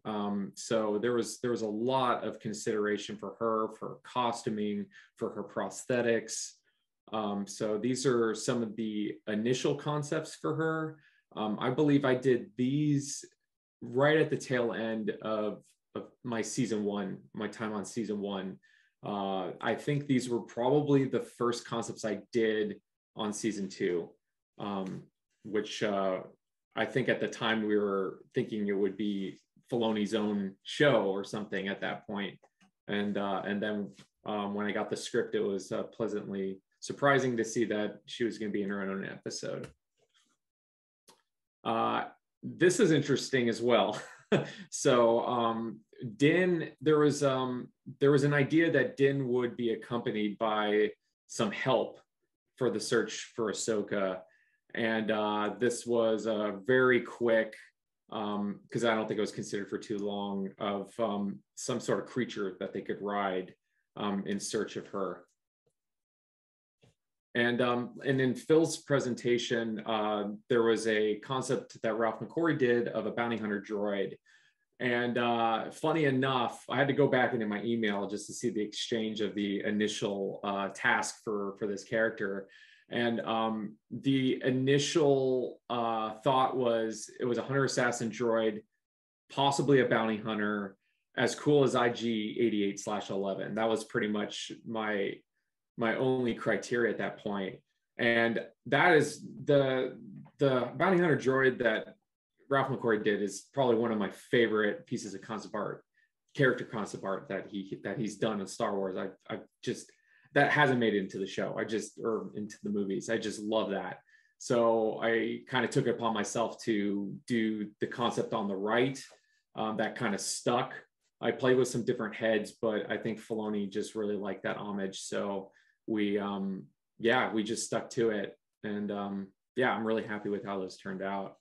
So there was a lot of consideration for her costuming, for her prosthetics. So these are some of the initial concepts for her. I believe I did these right at the tail end of my season one, my time on season one. I think these were probably the first concepts I did on season two, which I think at the time we were thinking it would be Filoni's own show or something at that point. And then when I got the script, it was pleasantly surprising to see that she was going to be in her own episode. This is interesting as well. So Din, there was an idea that Din would be accompanied by some help for the search for Ahsoka. And this was a very quick, because I don't think it was considered for too long, of some sort of creature that they could ride in search of her. And in Phil's presentation, there was a concept that Ralph Mcquarrie did of a bounty hunter droid. And funny enough, I had to go back into my email just to see the exchange of the initial task for this character. And the initial thought was it was a hunter assassin droid, possibly a bounty hunter, as cool as IG-88/11. That was pretty much my only criteria at that point. And that is the bounty hunter droid that Ralph McQuarrie did is probably one of my favorite pieces of concept art, character concept art that he's done in Star Wars. I just, that hasn't made it into the show. Or into the movies. I just love that. So I kind of took it upon myself to do the concept on the right. That kind of stuck. I played with some different heads, but I think Filoni just really liked that homage. So we just stuck to it. And I'm really happy with how those turned out.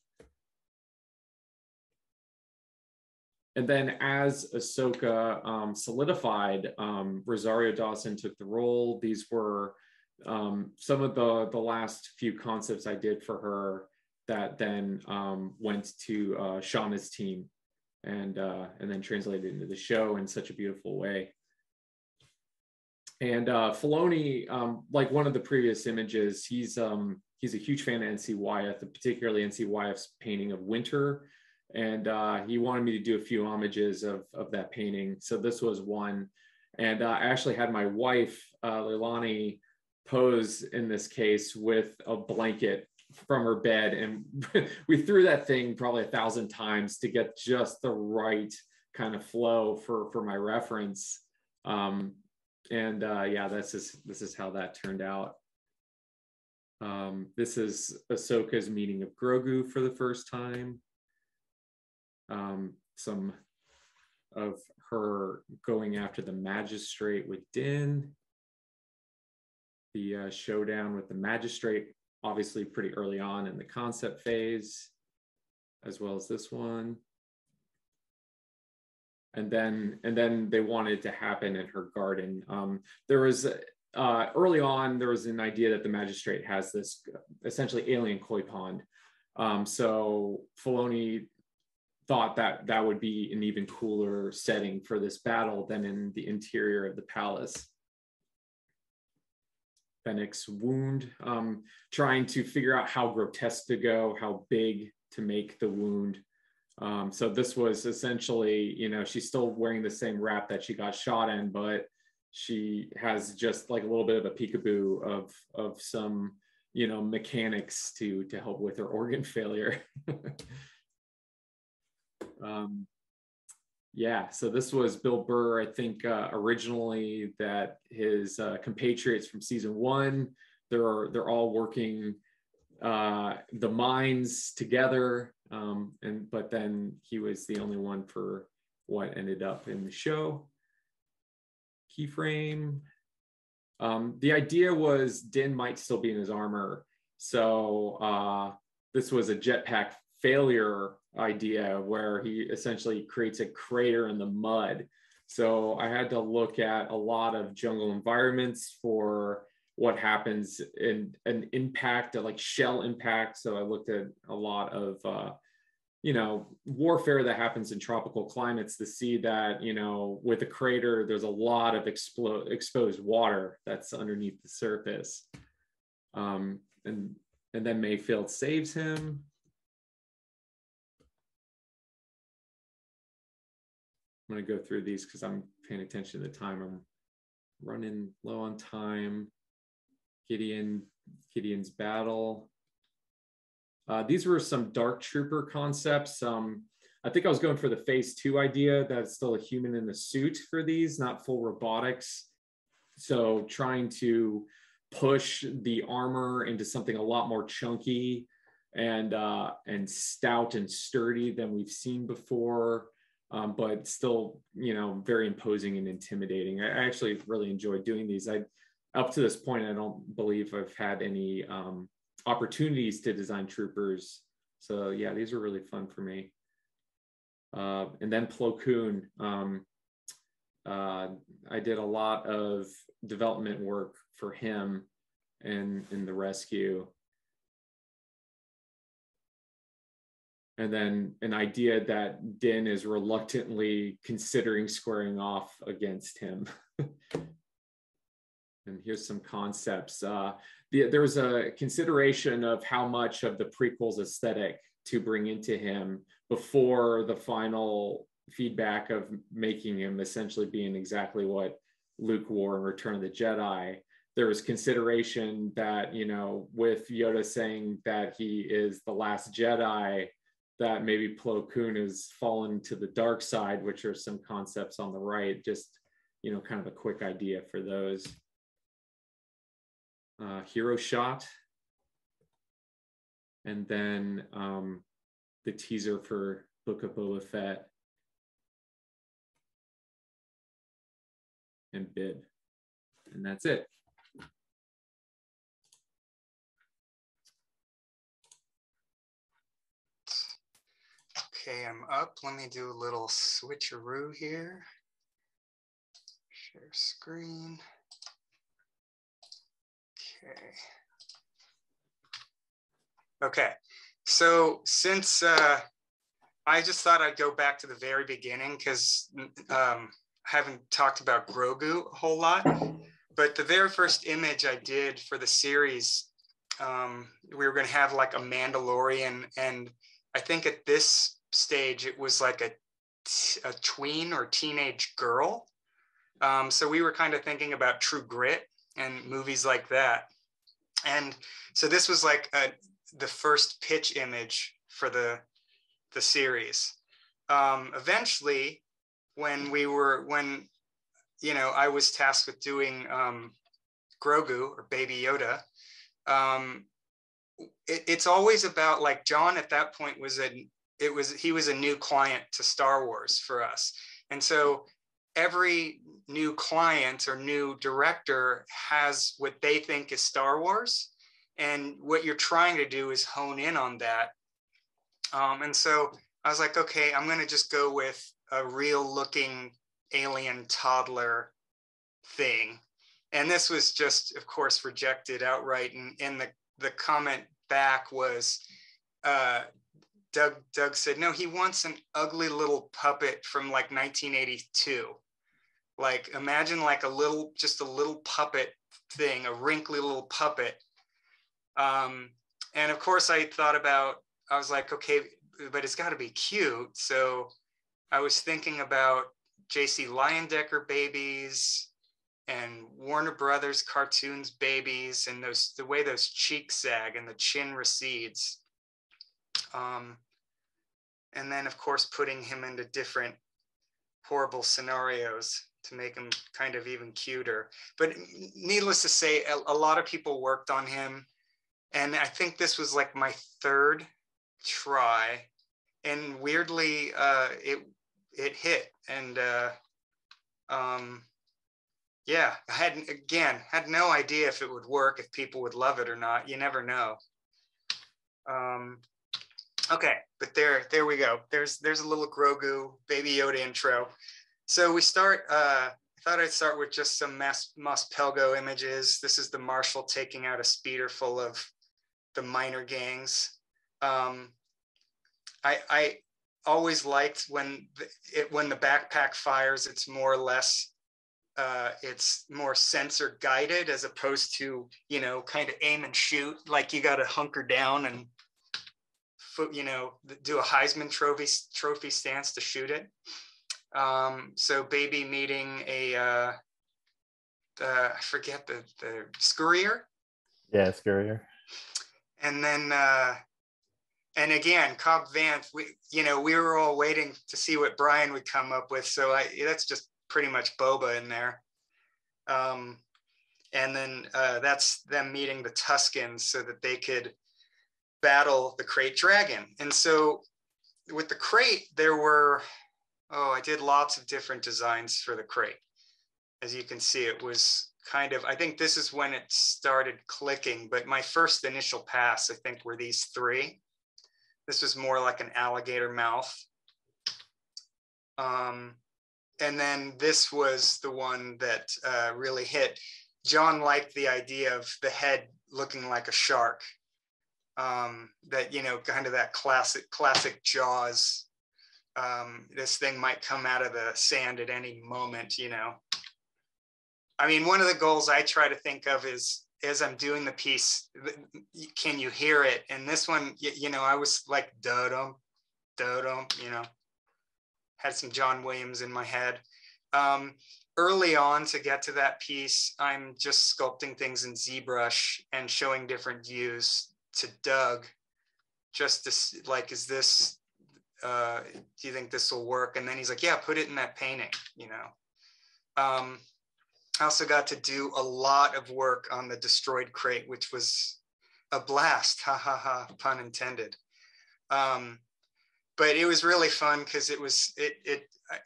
And then as Ahsoka solidified, Rosario Dawson took the role. These were some of the last few concepts I did for her that then went to Shauna's team and then translated into the show in such a beautiful way. And Filoni, like one of the previous images, he's a huge fan of N.C. Wyeth, particularly N.C. Wyeth's painting of Winter. And he wanted me to do a few homages of that painting. So this was one. And I actually had my wife, Leilani, pose in this case with a blanket from her bed. And we threw that thing probably 1,000 times to get just the right kind of flow for my reference. This is how that turned out. This is Ahsoka's meeting of Grogu for the first time. Some of her going after the magistrate with Din. The showdown with the magistrate, obviously pretty early on in the concept phase, as well as this one. And then they wanted it to happen in her garden. There was early on, there was an idea that the magistrate has this essentially alien koi pond. So Filoni thought that would be an even cooler setting for this battle than in the interior of the palace. Fennec's wound, trying to figure out how grotesque to go, how big to make the wound. So this was essentially, she's still wearing the same wrap that she got shot in, but she has just like a little bit of a peekaboo of some, mechanics to help with her organ failure. So this was Bill Burr, I think, originally, that his compatriots from season one, they're all working the mines together, but then he was the only one for what ended up in the show. Keyframe. The idea was Din might still be in his armor, so this was a jetpack failure idea where he essentially creates a crater in the mud. So I had to look at a lot of jungle environments for what happens in an impact, like shell impact. So I looked at a lot of, warfare that happens in tropical climates to see that, with a crater, there's a lot of exposed water that's underneath the surface. And then Mayfield saves him. I'm going to go through these because I'm paying attention to the time. I'm running low on time. Gideon's battle. These were some dark trooper concepts. I think I was going for the phase 2 idea that's still a human in a suit for these, not full robotics. So trying to push the armor into something a lot more chunky and stout and sturdy than we've seen before, but still, very imposing and intimidating. I actually really enjoyed doing these. Up to this point, I don't believe I've had any opportunities to design troopers. So yeah, these are really fun for me. And then Plocoon. I did a lot of development work for him in the rescue. And then an idea that Din is reluctantly considering squaring off against him. And here's some concepts. There was a consideration of how much of the prequel's aesthetic to bring into him before the final feedback of making him essentially being exactly what Luke wore in Return of the Jedi. There was consideration that, with Yoda saying that he is the last Jedi, that maybe Plo Koon has fallen to the dark side, which are some concepts on the right, just, kind of a quick idea for those. Hero shot. And then the teaser for Book of Boba Fett and bib. And that's it. Okay, I'm up. Let me do a little switcheroo here. Share screen. Okay, so since I just thought I'd go back to the very beginning because I haven't talked about Grogu a whole lot, but the very first image I did for the series, we were going to have like a Mandalorian, and I think at this stage it was like a tween or teenage girl. So we were kind of thinking about True Grit and movies like that. And so this was like the first pitch image for the series. Eventually, when I was tasked with doing Grogu or Baby Yoda, it's always about, like, John at that point he was a new client to Star Wars for us. And so every new client or new director has what they think is Star Wars. And what you're trying to do is hone in on that. And so I was like, okay, I'm going to just go with a real looking alien toddler thing. And this was just, of course, rejected outright. And the comment back was, Doug said, no, he wants an ugly little puppet from like 1982. Like, imagine like just a little puppet thing, a wrinkly little puppet. And of course I was like, okay, but it's got to be cute. So I was thinking about J.C. Leyendecker babies and Warner Brothers cartoons babies, and the way those cheeks sag and the chin recedes. And then, of course, putting him into different horrible scenarios to make him kind of even cuter. But needless to say, a lot of people worked on him. And I think this was like my third try. And weirdly, it hit. And yeah, I had no idea if it would work, if people would love it or not. You never know. Okay, but there we go. There's a little Grogu, Baby Yoda intro. So we start, I thought I'd start with just some Mos Pelgo images. This is the marshal taking out a speeder full of the minor gangs. I always liked when the backpack fires, it's more or less, it's more sensor guided as opposed to, you know, kind of aim and shoot, like you got to hunker down and, you know, do a Heisman trophy stance to shoot it. So Baby meeting I forget the Scurrier. Yeah, Scurrier. And then, and again, Cobb Vanth, we were all waiting to see what Brian would come up with. So that's just pretty much Boba in there. And then that's them meeting the Tuskens so that they could battle the Krayt Dragon. And so with the Krayt, there were, I did lots of different designs for the Krayt. As you can see, it was kind of, I think this is when it started clicking, but my first initial pass, I think, were these three. This was more like an alligator mouth. And then this was the one that really hit. John liked the idea of the head looking like a shark. That, you know, kind of that classic Jaws. This thing might come out of the sand at any moment, you know. I mean, one of the goals I try to think of is, as I'm doing the piece, can you hear it? And this one, you know, I was like, do-dum, do-dum, you know, had some John Williams in my head. Early on, to get to that piece, I'm just sculpting things in ZBrush and showing different views to Doug, just to like, is this, do you think this will work? And then he's like, yeah, put it in that painting, you know. I also got to do a lot of work on the destroyed Krayt, which was a blast, ha ha ha, pun intended. But it was really fun because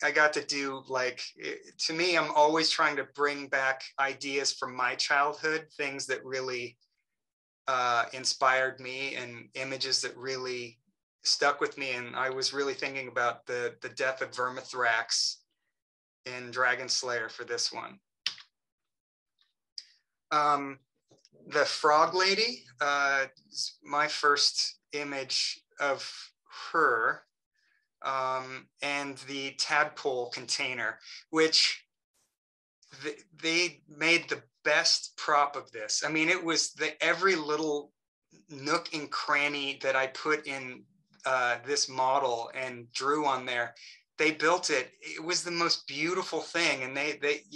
I got to do, like, to me, I'm always trying to bring back ideas from my childhood, things that really inspired me and images that really stuck with me. And I was really thinking about the death of Vermithrax in Dragon Slayer for this one. The Frog Lady is my first image of her, and the tadpole container, which they made the best prop of this. I mean, it was every little nook and cranny that I put in this model and drew on there. They built it. It was the most beautiful thing, and it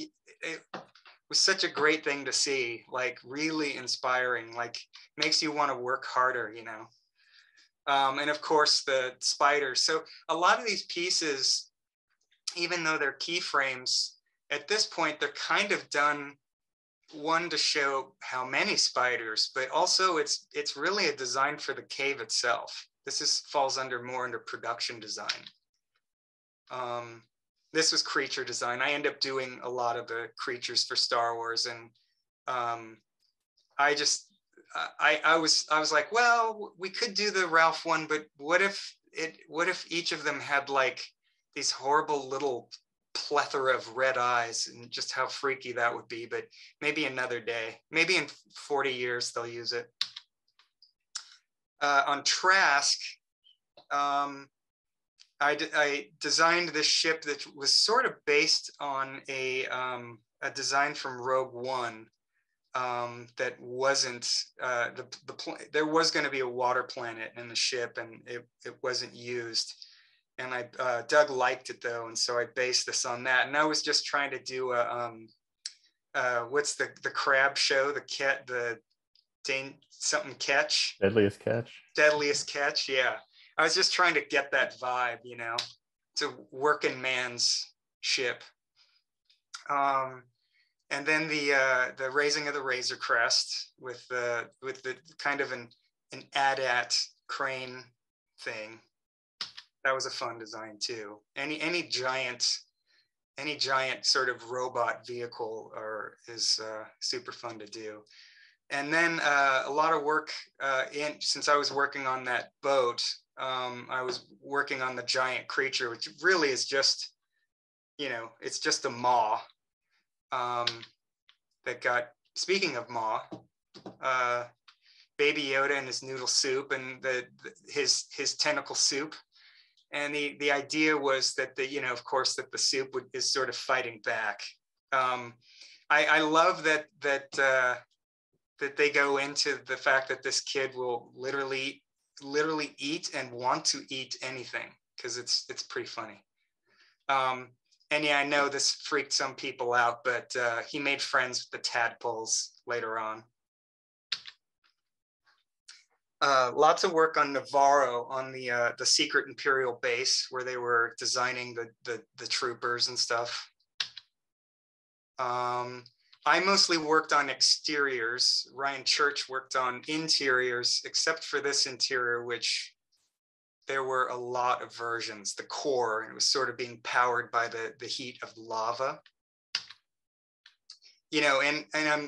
was such a great thing to see, like really inspiring, like makes you want to work harder, you know. And of course the spiders. So a lot of these pieces, even though they're keyframes, at this point, they're kind of done, one, to show how many spiders, but also it's really a design for the cave itself. This falls more under production design. This was creature design. I end up doing a lot of the creatures for Star Wars, and I was like, well, we could do the Ralph one, but what if each of them had like these horrible little plethora of red eyes, and just how freaky that would be. But maybe another day, maybe in 40 years they'll use it. On Trask, I designed this ship that was sort of based on a design from Rogue One, that wasn't, there was going to be a water planet in the ship, and it wasn't used. And Doug liked it though, and so I based this on that. And I was just trying to do what's the crab show, something catch? Deadliest Catch. Deadliest Catch, yeah. I was just trying to get that vibe, you know. It's a working man's ship. And then the raising of the Razor Crest with the kind of an AT-AT crane thing. That was a fun design too. Any giant sort of robot vehicle is super fun to do. And then a lot of work since I was working on that boat, I was working on the giant creature, which really is just, it's just a maw that got, speaking of maw, Baby Yoda and his noodle soup and his tentacle soup. And the idea was that of course, that the soup is sort of fighting back. I love that they go into the fact that this kid will literally eat and want to eat anything, because it's pretty funny. And yeah, I know this freaked some people out, but he made friends with the tadpoles later on. Lots of work on Navarro, on the secret Imperial base where they were designing the troopers and stuff. I mostly worked on exteriors. Ryan Church worked on interiors, except for this interior, which there were a lot of versions. The core, and it was sort of being powered by the heat of lava. And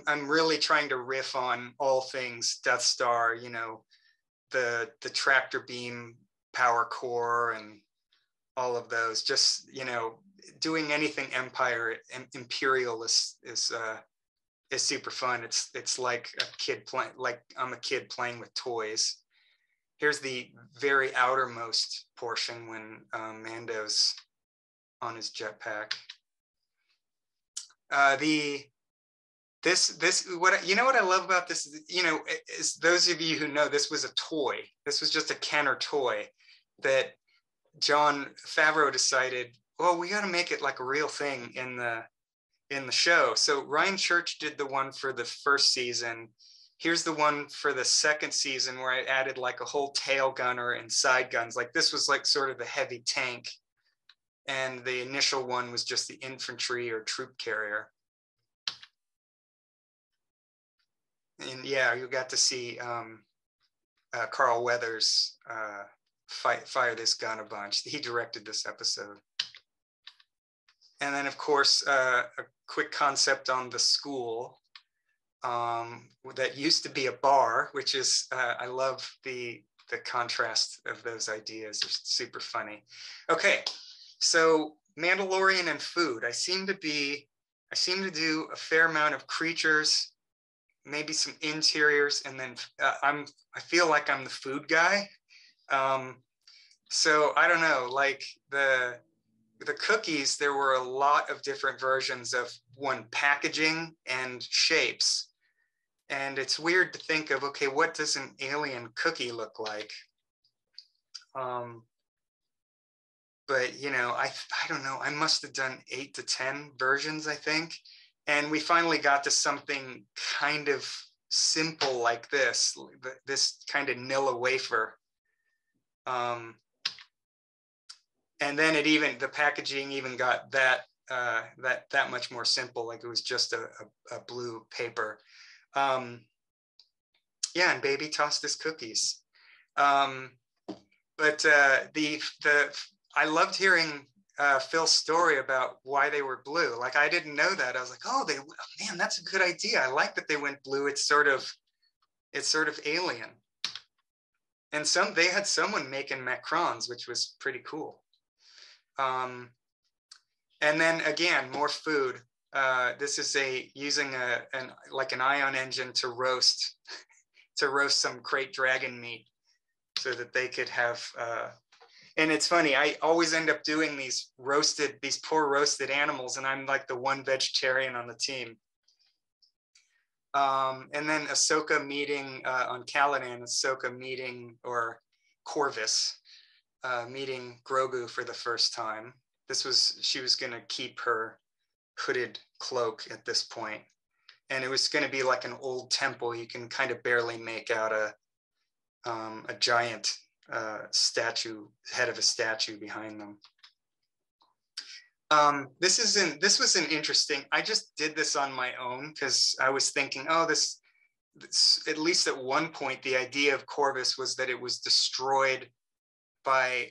I'm really trying to riff on all things Death Star, the tractor beam power core and all of those. Just, doing anything Empire and Imperial is super fun. It's like a kid playing, like I'm a kid playing with toys. Here's the very outermost portion when Mando's on his jetpack. What I love about this, is those of you who know, this was a toy. This was just a Kenner toy that Jon Favreau decided, well, we got to make it like a real thing in the show. So Ryan Church did the one for the first season. Here's the one for the second season, where I added like a whole tail gunner and side guns. Like this was like sort of the heavy tank. And the initial one was just the infantry or troop carrier. And yeah, you got to see Carl Weathers fire this gun a bunch. He directed this episode. And then, of course, a quick concept on the school that used to be a bar, which is, I love the contrast of those ideas. They're super funny. Okay, so Mandalorian and food. I seem to do a fair amount of creatures, maybe some interiors, and then I feel like I'm the food guy. So I don't know, like the cookies, there were a lot of different versions of packaging and shapes. And it's weird to think of, okay, what does an alien cookie look like? But I don't know, I must have done 8 to 10 versions, I think. And we finally got to something kind of simple like this kind of Nilla wafer. And then the packaging even got that much more simple. Like it was just a blue paper. Yeah, and baby tossed his cookies. But I loved hearing Phil's story about why they were blue. Like I didn't know that. I was like, oh, man, that's a good idea. I like that they went blue. It's sort of alien. And they had someone making macarons, which was pretty cool. And then again, more food. This is using an ion engine to roast some crate dragon meat, so that they could have. And it's funny, I always end up doing these poor roasted animals, and I'm like the one vegetarian on the team. And then Ahsoka meeting on Caladan, Ahsoka meeting, or Corvus meeting Grogu for the first time. She was going to keep her hooded cloak at this point. And it was going to be like an old temple. You can kind of barely make out a giant statue, head of a statue behind them. This was an interesting, I just did this on my own because I was thinking, oh, this, at least at one point, the idea of Corvus was that it was destroyed by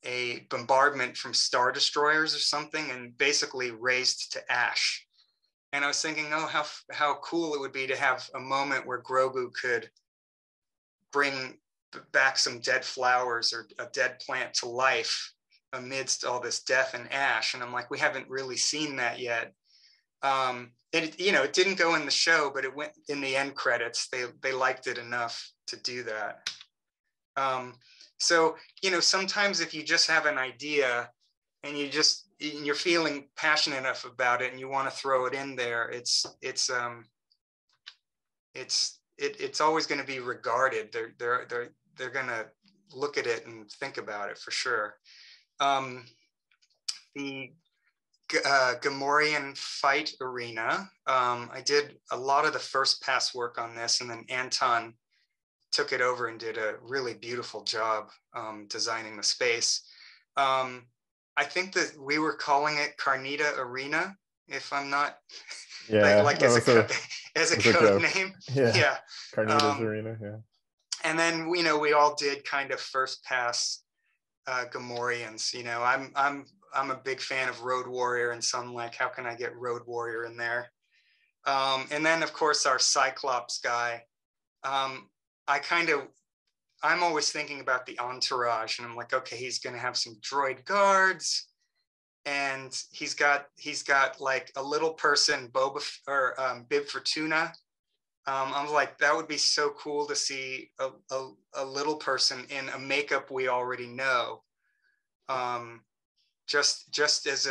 a bombardment from Star Destroyers or something, and basically razed to ash. And I was thinking, oh, how cool it would be to have a moment where Grogu could bring back some dead flowers or a dead plant to life amidst all this death and ash. And I'm like, we haven't really seen that yet. It didn't go in the show, but it went in the end credits. They liked it enough to do that. So, sometimes if you just have an idea and you're feeling passionate enough about it and you want to throw it in there, it's always going to be regarded. They're going to look at it and think about it for sure. The Gomorian fight arena. I did a lot of the first pass work on this, and then Anton took it over and did a really beautiful job designing the space. I think that we were calling it Carnita Arena, if I'm not as a code name. Yeah. Carnita's Arena, yeah. And then we all did kind of first pass Gomorians. I'm a big fan of Road Warrior, and so I'm like, how can I get Road Warrior in there? And then of course our Cyclops guy. I'm always thinking about the entourage, and I'm like, okay, he's going to have some droid guards, and he's got like a little person, Bib Fortuna. I was like, that would be so cool to see a little person in a makeup we already know. Just as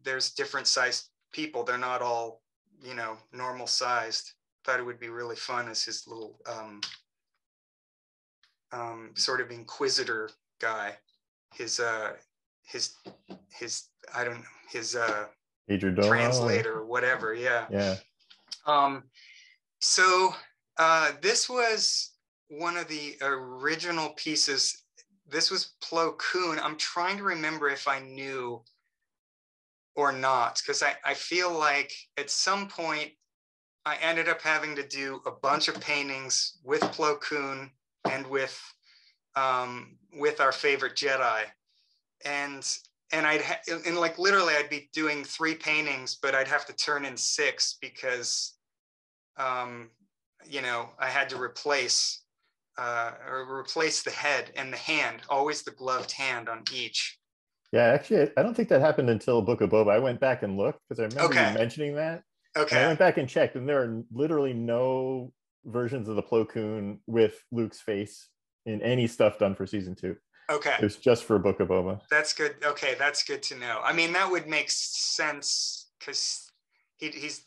there's different sized people. They're not all, normal sized. Thought it would be really fun as his little sort of inquisitor guy. His translator or whatever. Yeah. So this was one of the original pieces. This was Plocoon. I'm trying to remember if I knew or not, because I feel like at some point I ended up having to do a bunch of paintings with Plocoon and with our favorite Jedi, and literally I'd be doing 3 paintings, but I'd have to turn in 6 because I had to replace the head and the hand, always the gloved hand on each. Yeah, actually, I don't think that happened until Book of Boba. I went back and looked because I remember you mentioning that. Okay. And I went back and checked, and there are literally no versions of the Plo Koon with Luke's face in any stuff done for season 2. Okay. It was just for Book of Boba. That's good. Okay, that's good to know. I mean, that would make sense because he's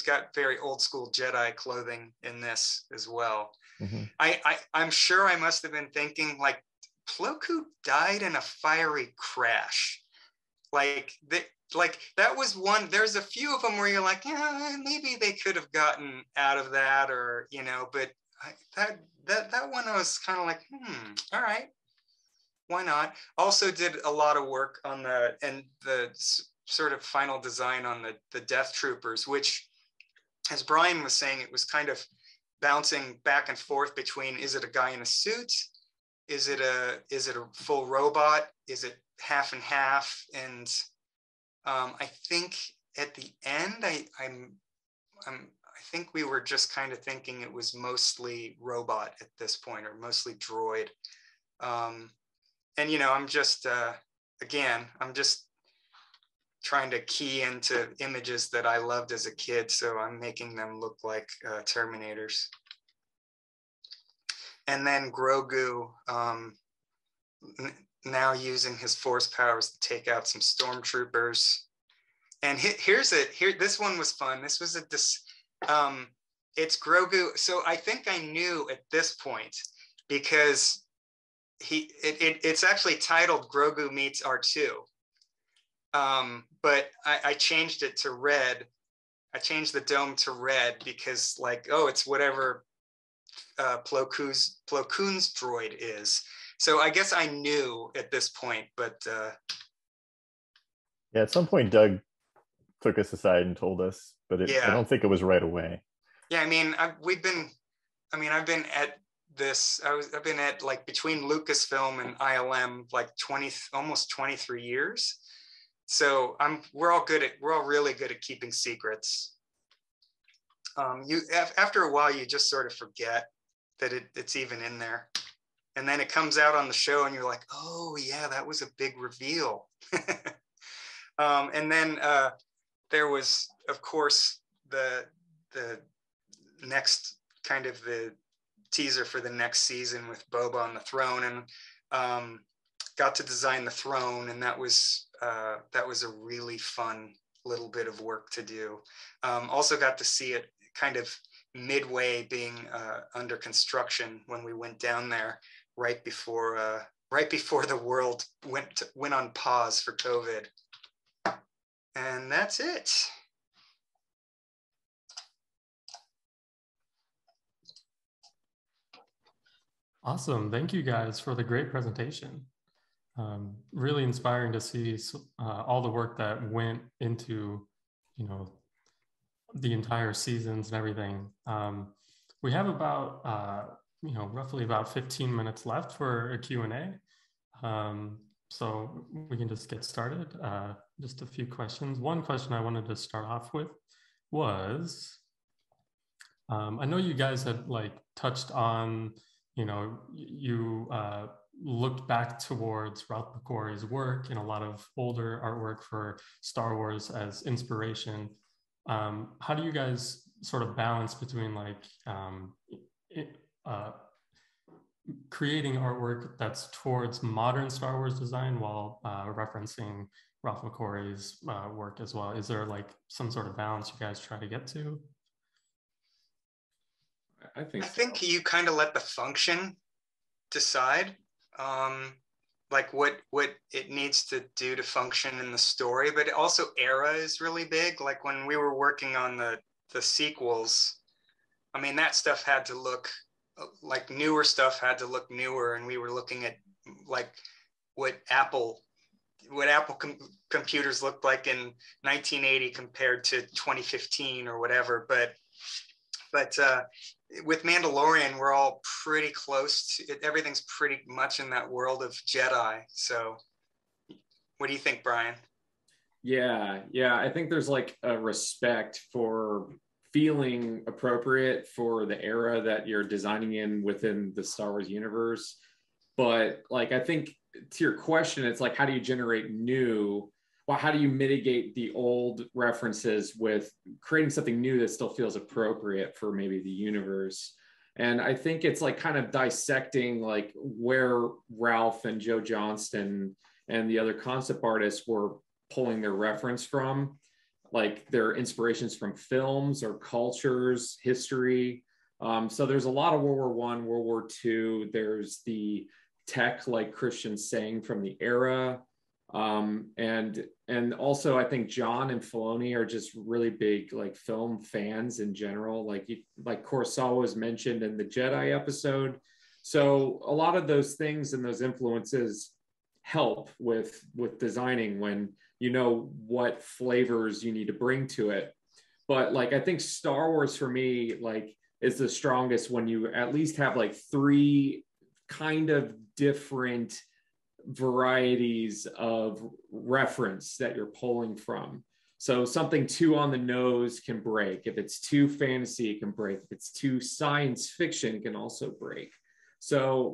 got very old school Jedi clothing in this as well. Mm-hmm. I'm sure I must have been thinking like Plo Koon died in a fiery crash. Like that was one. There's a few of them where you're like, yeah, maybe they could have gotten out of that, or but that one I was kind of like, all right, why not? Also did a lot of work on the sort of final design on the Death Troopers, which, as Brian was saying, it was kind of bouncing back and forth between, is it a guy in a suit? Is it a full robot? Is it half and half? And I think at the end, I think we were just kind of thinking it was mostly robot at this point, or mostly droid. And I'm just I'm just trying to key into images that I loved as a kid, so I'm making them look like Terminators. And then Grogu, now using his force powers to take out some stormtroopers. And this one was fun. This was it's Grogu. So I think I knew at this point, because it's actually titled Grogu Meets R2. But I changed it to red. I changed the dome to red because it's whatever Plo Koon's droid is. So I guess I knew at this point, but yeah, at some point Doug took us aside and told us, but I don't think it was right away. Yeah, I mean, I've been at this. I've been at between Lucasfilm and ILM almost 23 years. So we're all really good at keeping secrets. After a while, you just sort of forget that it's even in there. And then it comes out on the show and you're like, oh yeah, that was a big reveal. And then there was, of course, the next kind of the teaser for the next season with Boba on the throne, and got to design the throne, and that was a really fun little bit of work to do. Also got to see it kind of midway being under construction when we went down there right before the world went on pause for COVID. And that's it. Awesome. Thank you guys for the great presentation. Really inspiring to see all the work that went into, the entire seasons and everything. We have about, roughly about 15 minutes left for a Q&A. So we can just get started. Just a few questions. One question I wanted to start off with was, I know you guys had touched on, you looked back towards Roth Mcquarrie's work and a lot of older artwork for Star Wars as inspiration. How do you guys sort of balance between creating artwork that's towards modern Star Wars design while referencing Roth Mcquarrie's work as well? Is there some sort of balance you guys try to get to? I think you kind of let the function decide, what it needs to do to function in the story, but also era is really big. Like when we were working on the sequels, I mean, that stuff had to look newer stuff had to look newer, and we were looking at what Apple computers looked like in 1980 compared to 2015 or whatever. But with Mandalorian, we're all pretty close to it. Everything's pretty much in that world of Jedi. So what do you think, Brian? Yeah. I think there's a respect for feeling appropriate for the era that you're designing in within the Star Wars universe. But I think to your question, it's how do you generate new? Well, how do you mitigate the old references with creating something new that still feels appropriate for maybe the universe? And I think it's kind of dissecting where Ralph and Joe Johnston and the other concept artists were pulling their reference from, their inspirations from films or cultures, history. So there's a lot of World War I, World War II. There's the tech, like Christian's saying, from the era. And also I think John and Filoni are just really big film fans in general, like Kurosawa was mentioned in the Jedi episode. So a lot of those things and those influences help with designing when you know what flavors you need to bring to it. But I think Star Wars for me is the strongest when you at least have three kind of different varieties of reference that you're pulling from. So something too on the nose can break. If it's too fantasy, it can break. If it's too science fiction, it can also break. So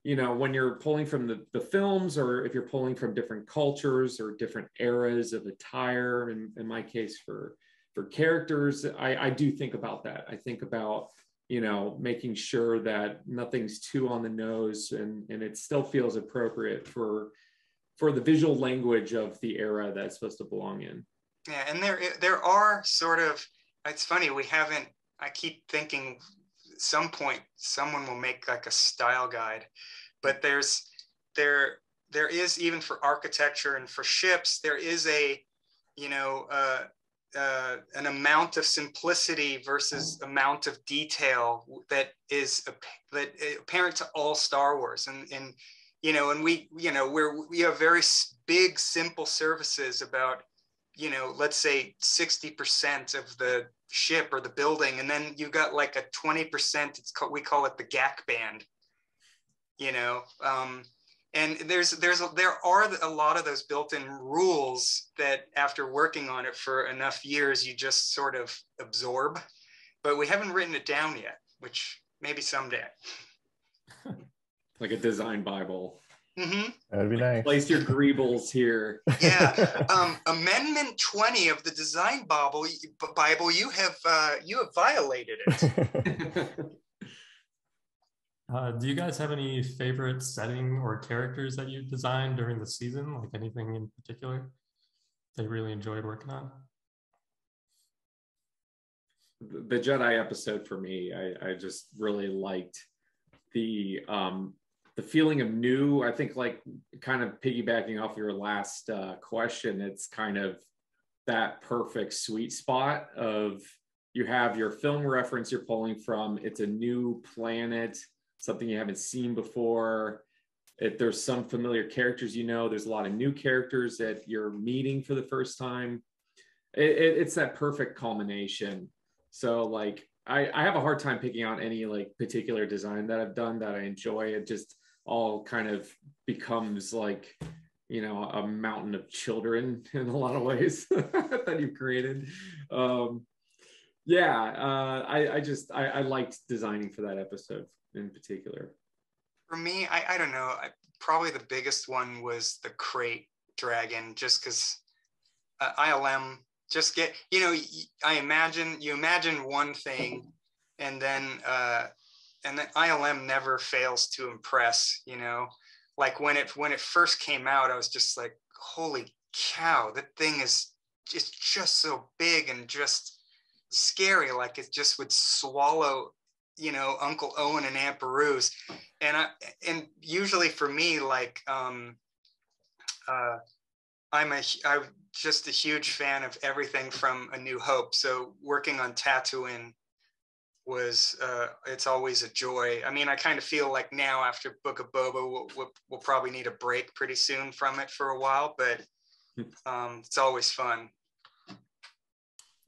when you're pulling from the films, or if you're pulling from different cultures or different eras of attire, in my case for characters, I do think about that. I think about making sure that nothing's too on the nose and it still feels appropriate for the visual language of the era that's supposed to belong in. Yeah, and there are sort of, it's funny, I keep thinking some point someone will make a style guide, but there is, even for architecture and for ships, there is an amount of simplicity versus amount of detail that is apparent to all Star Wars, and we have very big simple services about let's say 60% of the ship or the building, and then you got a 20%. We call it the GAC band, and there are a lot of those built-in rules that after working on it for enough years, you just sort of absorb, but we haven't written it down yet, which maybe someday. Like a design Bible. Mm-hmm. That'd be nice. Place your greebles here. Yeah. Amendment 20 of the design Bible, you have violated it. Do you guys have any favorite setting or characters that you designed during the season? Like anything in particular that you really enjoyed working on? The Jedi episode for me, I just really liked the feeling of new. I think, like, kind of piggybacking off your last question, it's kind of that perfect sweet spot of you have your film reference you're pulling from. It's a new planet, something you haven't seen before. There's some familiar characters, there's a lot of new characters that you're meeting for the first time. It's that perfect culmination. So, like, I have a hard time picking out any like particular design that I've done that I enjoy. It just all kind of becomes like, a mountain of children in a lot of ways that you've created. I liked designing for that episode in particular. For me, I don't know. Probably the biggest one was the crate dragon, just because ILM just get, you imagine one thing, and then ILM never fails to impress. Like when it first came out, I was just like, holy cow, that thing is just so big and just scary. Like it just would swallow, Uncle Owen and Aunt Beru's. And usually for me, like, I'm just a huge fan of everything from A New Hope. So working on Tatooine was, it's always a joy. I mean, I kind of feel like now after Book of Boba, we'll probably need a break pretty soon from it for a while, but it's always fun.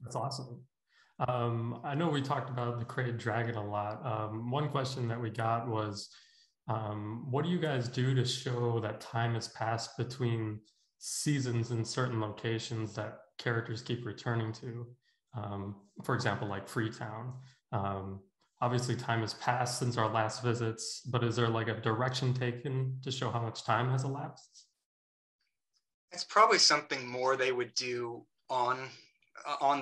That's awesome. I know we talked about the crate dragon a lot. One question that we got was, what do you guys do to show that time has passed between seasons in certain locations that characters keep returning to? For example, like Freetown. Obviously time has passed since our last visits, but is there like a direction taken to show how much time has elapsed? It's probably something more they would do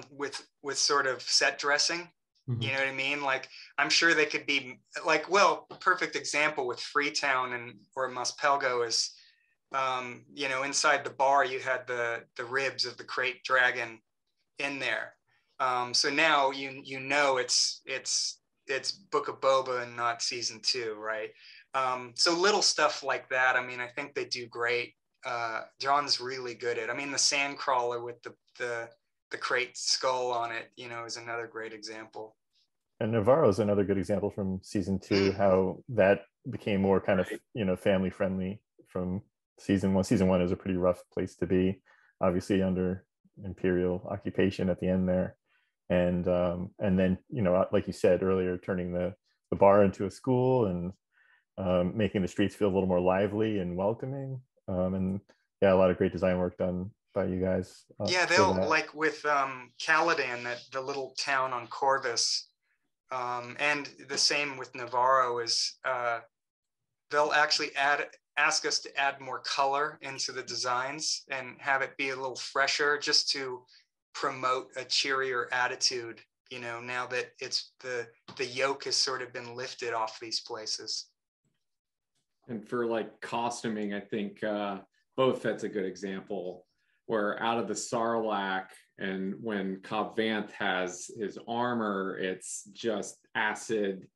with sort of set dressing. Mm-hmm. You know what I mean? Like, I'm sure they could be like, well, perfect example with Freetown or Muspelgo is, inside the bar, you had the ribs of the crate dragon in there. So now it's Book of Boba and not season 2, right? So little stuff like that. I mean, I think they do great. John's really good at. I mean, the Sandcrawler with the crate skull on it, is another great example. And Navarro is another good example from season 2, how that became more kind of, family friendly from season 1. Season 1 is a pretty rough place to be, obviously under Imperial occupation at the end there. And then, like you said earlier, turning the bar into a school and making the streets feel a little more lively and welcoming. And yeah, a lot of great design work done by you guys. Yeah, they'll, like with Caladan, the little town on Corvus, and the same with Navarro is they'll actually ask us to add more color into the designs and have it be a little fresher, just to promote a cheerier attitude, now that it's the yoke has sort of been lifted off these places. And for like costuming, I think Boba Fett's a good example, where out of the Sarlacc, and when Cobb Vanth has his armor, it's just acid,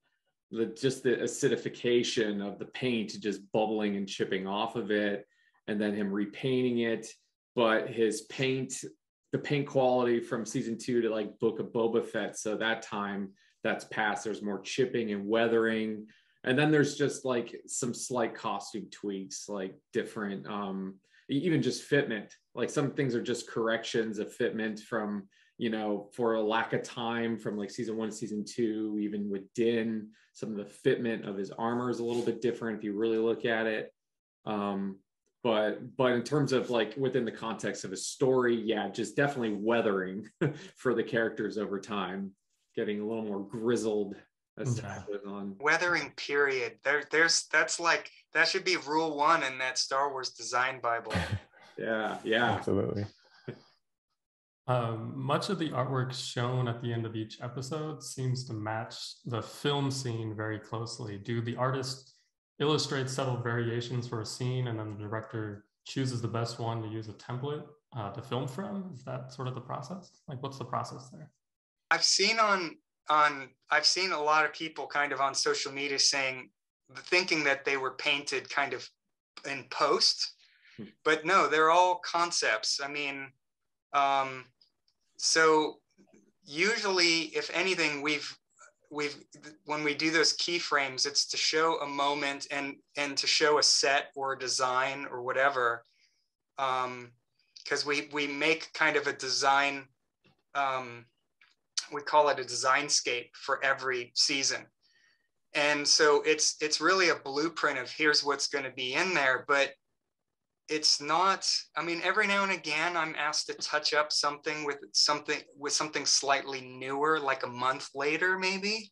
just the acidification of the paint just bubbling and chipping off of it, and then him repainting it. But his paint, the paint quality from season 2 to like Book of Boba Fett, so that time that's passed, there's more chipping and weathering. And then there's just like some slight costume tweaks, like different, even just fitment. Like some things are just corrections of fitment from, for a lack of time from like season 1 to season 2, even with Din, some of the fitment of his armor is a little bit different if you really look at it. But in terms of like within the context of a story, yeah, just definitely weathering for the characters over time, getting a little more grizzled as time goes on. Weathering period. That should be rule 1 in that Star Wars design Bible. Yeah, absolutely. Much of the artwork shown at the end of each episode seems to match the film scene very closely. Do the artists illustrate subtle variations for a scene, and then the director chooses the best one to use a template to film from? Is that sort of the process? Like, what's the process there? I've seen I've seen a lot of people kind of on social media thinking that they were painted kind of in post, but no, they're all concepts. I mean, so usually, if anything, we've when we do those keyframes, it's to show a moment and to show a set or a design or whatever, because we make kind of a design. We call it a design scape for every season. And so it's really a blueprint of here's what's going to be in there, but it's not, I mean, every now and again, I'm asked to touch up something with something slightly newer, like a month later, maybe.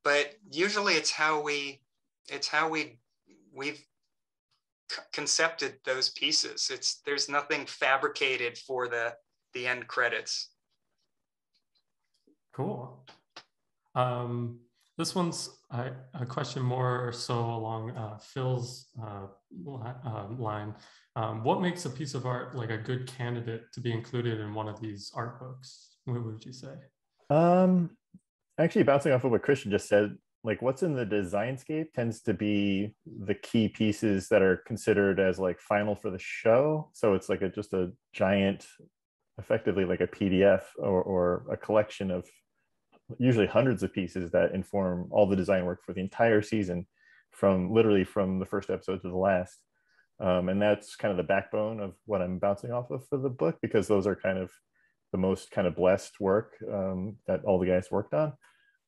But usually it's how we've concepted those pieces. There's nothing fabricated for the end credits. Cool. This one's a question more so along Phil's line. What makes a piece of art like a good candidate to be included in one of these art books? What would you say? Actually, bouncing off of what Christian just said, like what's in the designscape tends to be the key pieces that are considered as like final for the show. So it's like just a giant, effectively like a PDF or a collection of usually hundreds of pieces that inform all the design work for the entire season, literally from the first episode to the last. And that's kind of the backbone of what I'm bouncing off of for the book, because those are kind of the most kind of blessed work that all the guys worked on.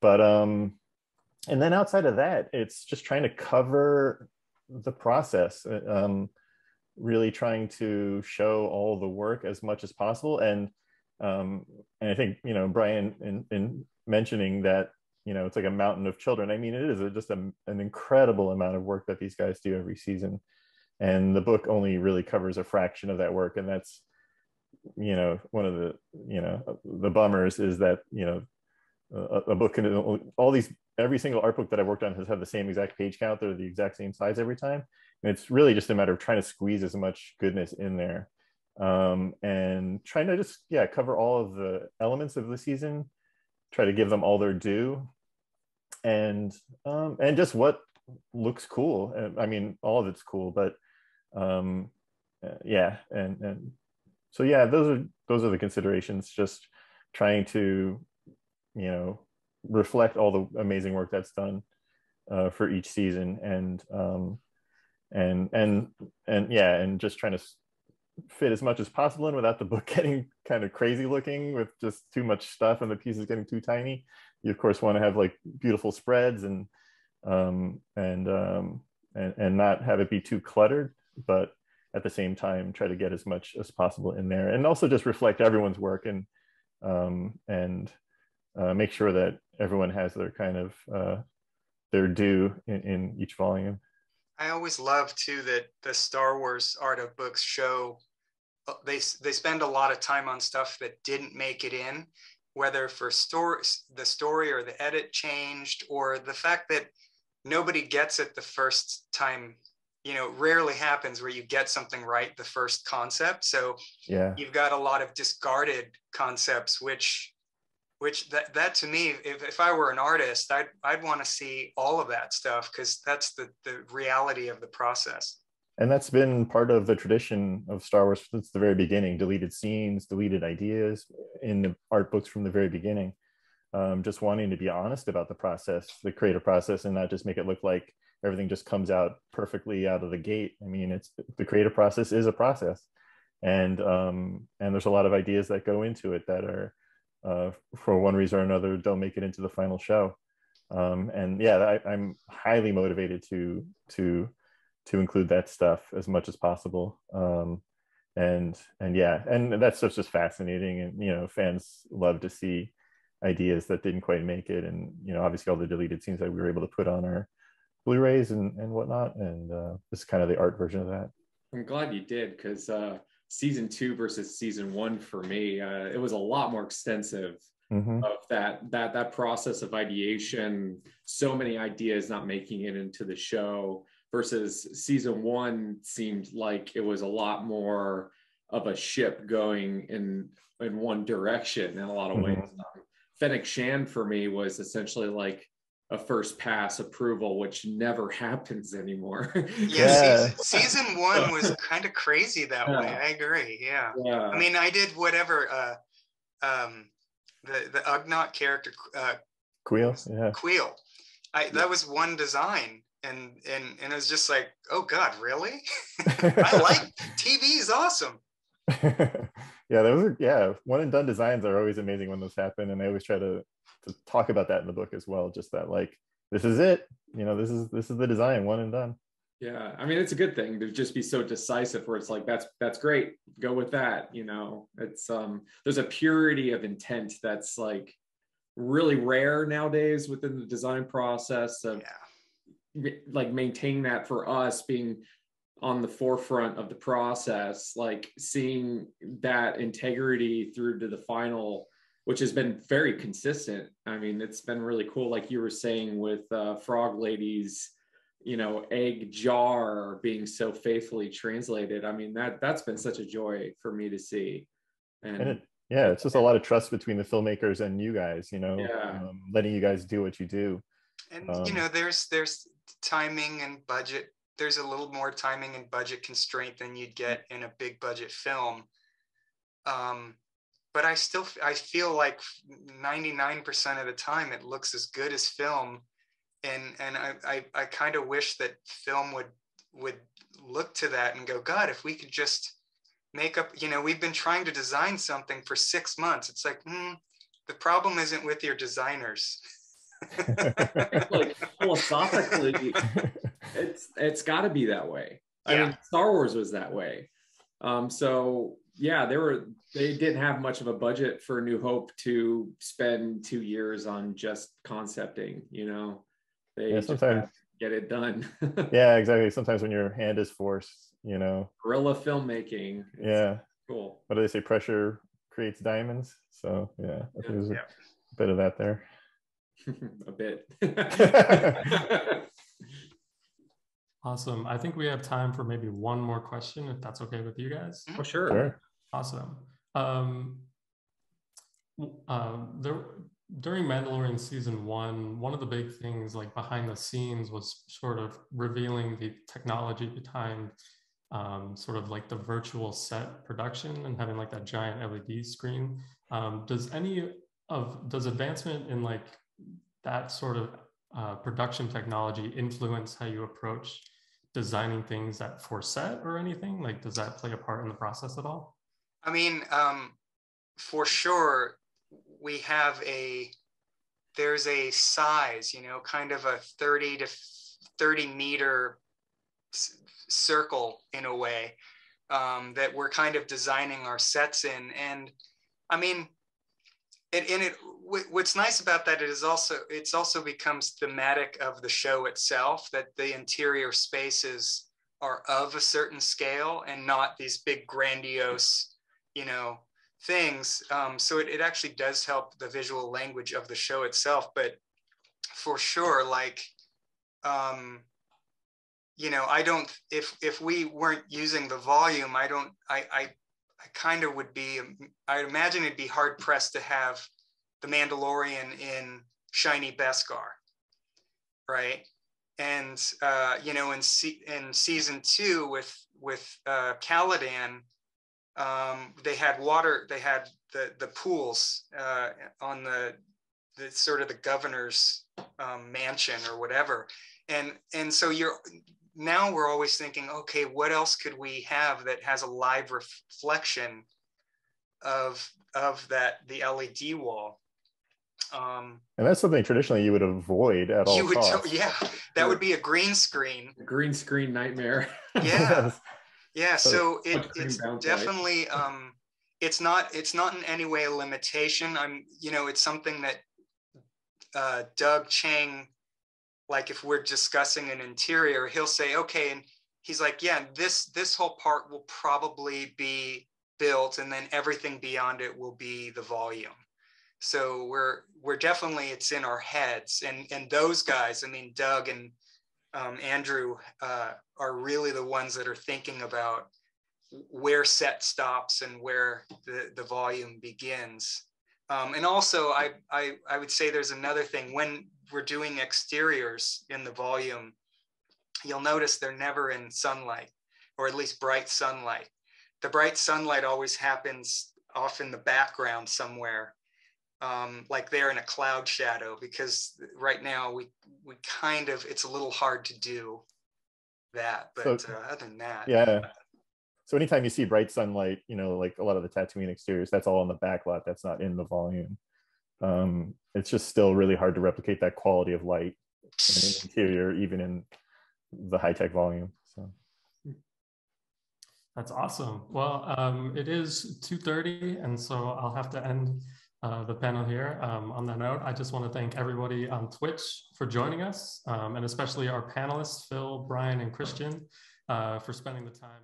But and then outside of that, it's just trying to cover the process, really trying to show all the work as much as possible. And I think, Brian, in mentioning that, it's like a mountain of children. I mean, it is just an incredible amount of work that these guys do every season. And the book only really covers a fraction of that work. And that's, one of the bummers is that, a book can every single art book that I've worked on has had the same exact page count. They're the exact same size every time. And it's really just a matter of trying to squeeze as much goodness in there. And trying to just cover all of the elements of the season, try to give them all their due, and just what looks cool. I mean, all of it's cool, but and so those are the considerations. Just trying to reflect all the amazing work that's done for each season, and just trying to fit as much as possible in without the book getting kind of crazy looking with just too much stuff and the pieces getting too tiny. You of course want to have like beautiful spreads and not have it be too cluttered, but at the same time try to get as much as possible in there, and also just reflect everyone's work and make sure that everyone has their kind of their due in each volume. I always love too that the Star Wars art of books show they spend a lot of time on stuff that didn't make it in, whether for the story or the edit changed, or the fact that nobody gets it the first time. Rarely happens where you get something right the first concept. So you've got a lot of discarded concepts, which that to me, if I were an artist, I'd want to see all of that stuff, because that's the reality of the process. And that's been part of the tradition of Star Wars since the very beginning. Deleted scenes, deleted ideas in the art books from the very beginning. Just wanting to be honest about the process, the creative process, and not just make it look like everything just comes out perfectly out of the gate. I mean, the creative process is a process, and there's a lot of ideas that go into it that are for one reason or another don't make it into the final show. I'm highly motivated to include that stuff as much as possible. And that stuff's just fascinating, and fans love to see ideas that didn't quite make it, and obviously all the deleted scenes that we were able to put on our Blu-rays and whatnot, and this is kind of the art version of that. I'm glad you did, because season 2 versus season 1 for me, it was a lot more extensive. Of that process of ideation, so many ideas not making it into the show, versus season 1 seemed like it was a lot more of a ship going in one direction in a lot of ways. Fennec Shand for me was essentially like a first pass approval, which never happens anymore. Season 1 was kind of crazy that way. I agree. Yeah. I mean, I did whatever the Ugnaught character, Queel. That was one design, and it was just like, oh God, really? I like TV is awesome. Those are one and done designs are always amazing when those happen, and I always try to talk about that in the book as well. Just that, like, this is it. This is the design, one and done. Yeah, I mean, it's a good thing to just be so decisive, where it's like, that's great, go with that. It's there's a purity of intent that's like really rare nowadays within the design process of like maintaining that, for us being on the forefront of the process, like seeing that integrity through to the final, which has been very consistent. I mean, it's been really cool, like you were saying with Frog Lady's egg jar being so faithfully translated. I mean, that's been such a joy for me to see. And it's just a lot of trust between the filmmakers and you guys, letting you guys do what you do. And there's timing and budget. There's a little more timing and budget constraint than you'd get in a big budget film. But I feel like 99% of the time it looks as good as film. And I kind of wish that film would look to that and go, God, if we could just make up, we've been trying to design something for 6 months. It's like, the problem isn't with your designers. Like, philosophically, it's got to be that way. I mean, Star Wars was that way. So yeah, they didn't have much of a budget for New Hope to spend 2 years on just concepting. They sometimes get it done. Yeah, exactly. Sometimes when your hand is forced, guerrilla filmmaking. Cool. What do they say? Pressure creates diamonds. So I think there's a bit of that there. A bit. Awesome. I think we have time for maybe one more question, if that's okay with you guys. Oh, sure. Awesome. During Mandalorian season 1, one of the big things, like behind the scenes, was sort of revealing the technology behind sort of like the virtual set production and having like that giant LED screen. Does advancement in like that sort of production technology influence how you approach designing things for set or anything? Like, does that play a part in the process at all? I mean, for sure, there's a size, kind of a 30 to 30 meter circle in a way, that we're kind of designing our sets in. And I mean, what's nice about that it's also becomes thematic of the show itself, that the interior spaces are of a certain scale and not these big grandiose, things. So it actually does help the visual language of the show itself. But for sure, like, I don't, if we weren't using the volume, I kind of would be, I imagine it'd be hard pressed to have the Mandalorian in shiny Beskar, right? And in season 2 with Caladan, they had water. They had the pools on the sort of the governor's mansion or whatever, and so now we're always thinking, okay, what else could we have that has a live reflection of the LED wall? And that's something traditionally you would avoid at all costs. That would be a green screen. A green screen nightmare. Yeah. So it's definitely it's not in any way a limitation. It's something that Doug Chang, like if we're discussing an interior, he'll say, okay, and he's like, yeah, this whole part will probably be built, and then everything beyond it will be the volume. So we're definitely, it's in our heads, and those guys, I mean, Doug and Andrew are really the ones that are thinking about where set stops and where the volume begins. And also, I would say there's another thing. When we're doing exteriors in the volume, you'll notice they're never in sunlight, or at least bright sunlight. The bright sunlight always happens off in the background somewhere, like they're in a cloud shadow, because right now we kind of, it's a little hard to do that. But So, other than that. Yeah. So anytime you see bright sunlight, like a lot of the Tatooine exteriors, that's all in the back lot. That's not in the volume. It's just still really hard to replicate that quality of light in an interior, even in the high-tech volume. So that's awesome. Well, it is 2:30, and so I'll have to end the panel here. On that note, I just want to thank everybody on Twitch for joining us, and especially our panelists, Phil, Brian, and Christian, for spending the time.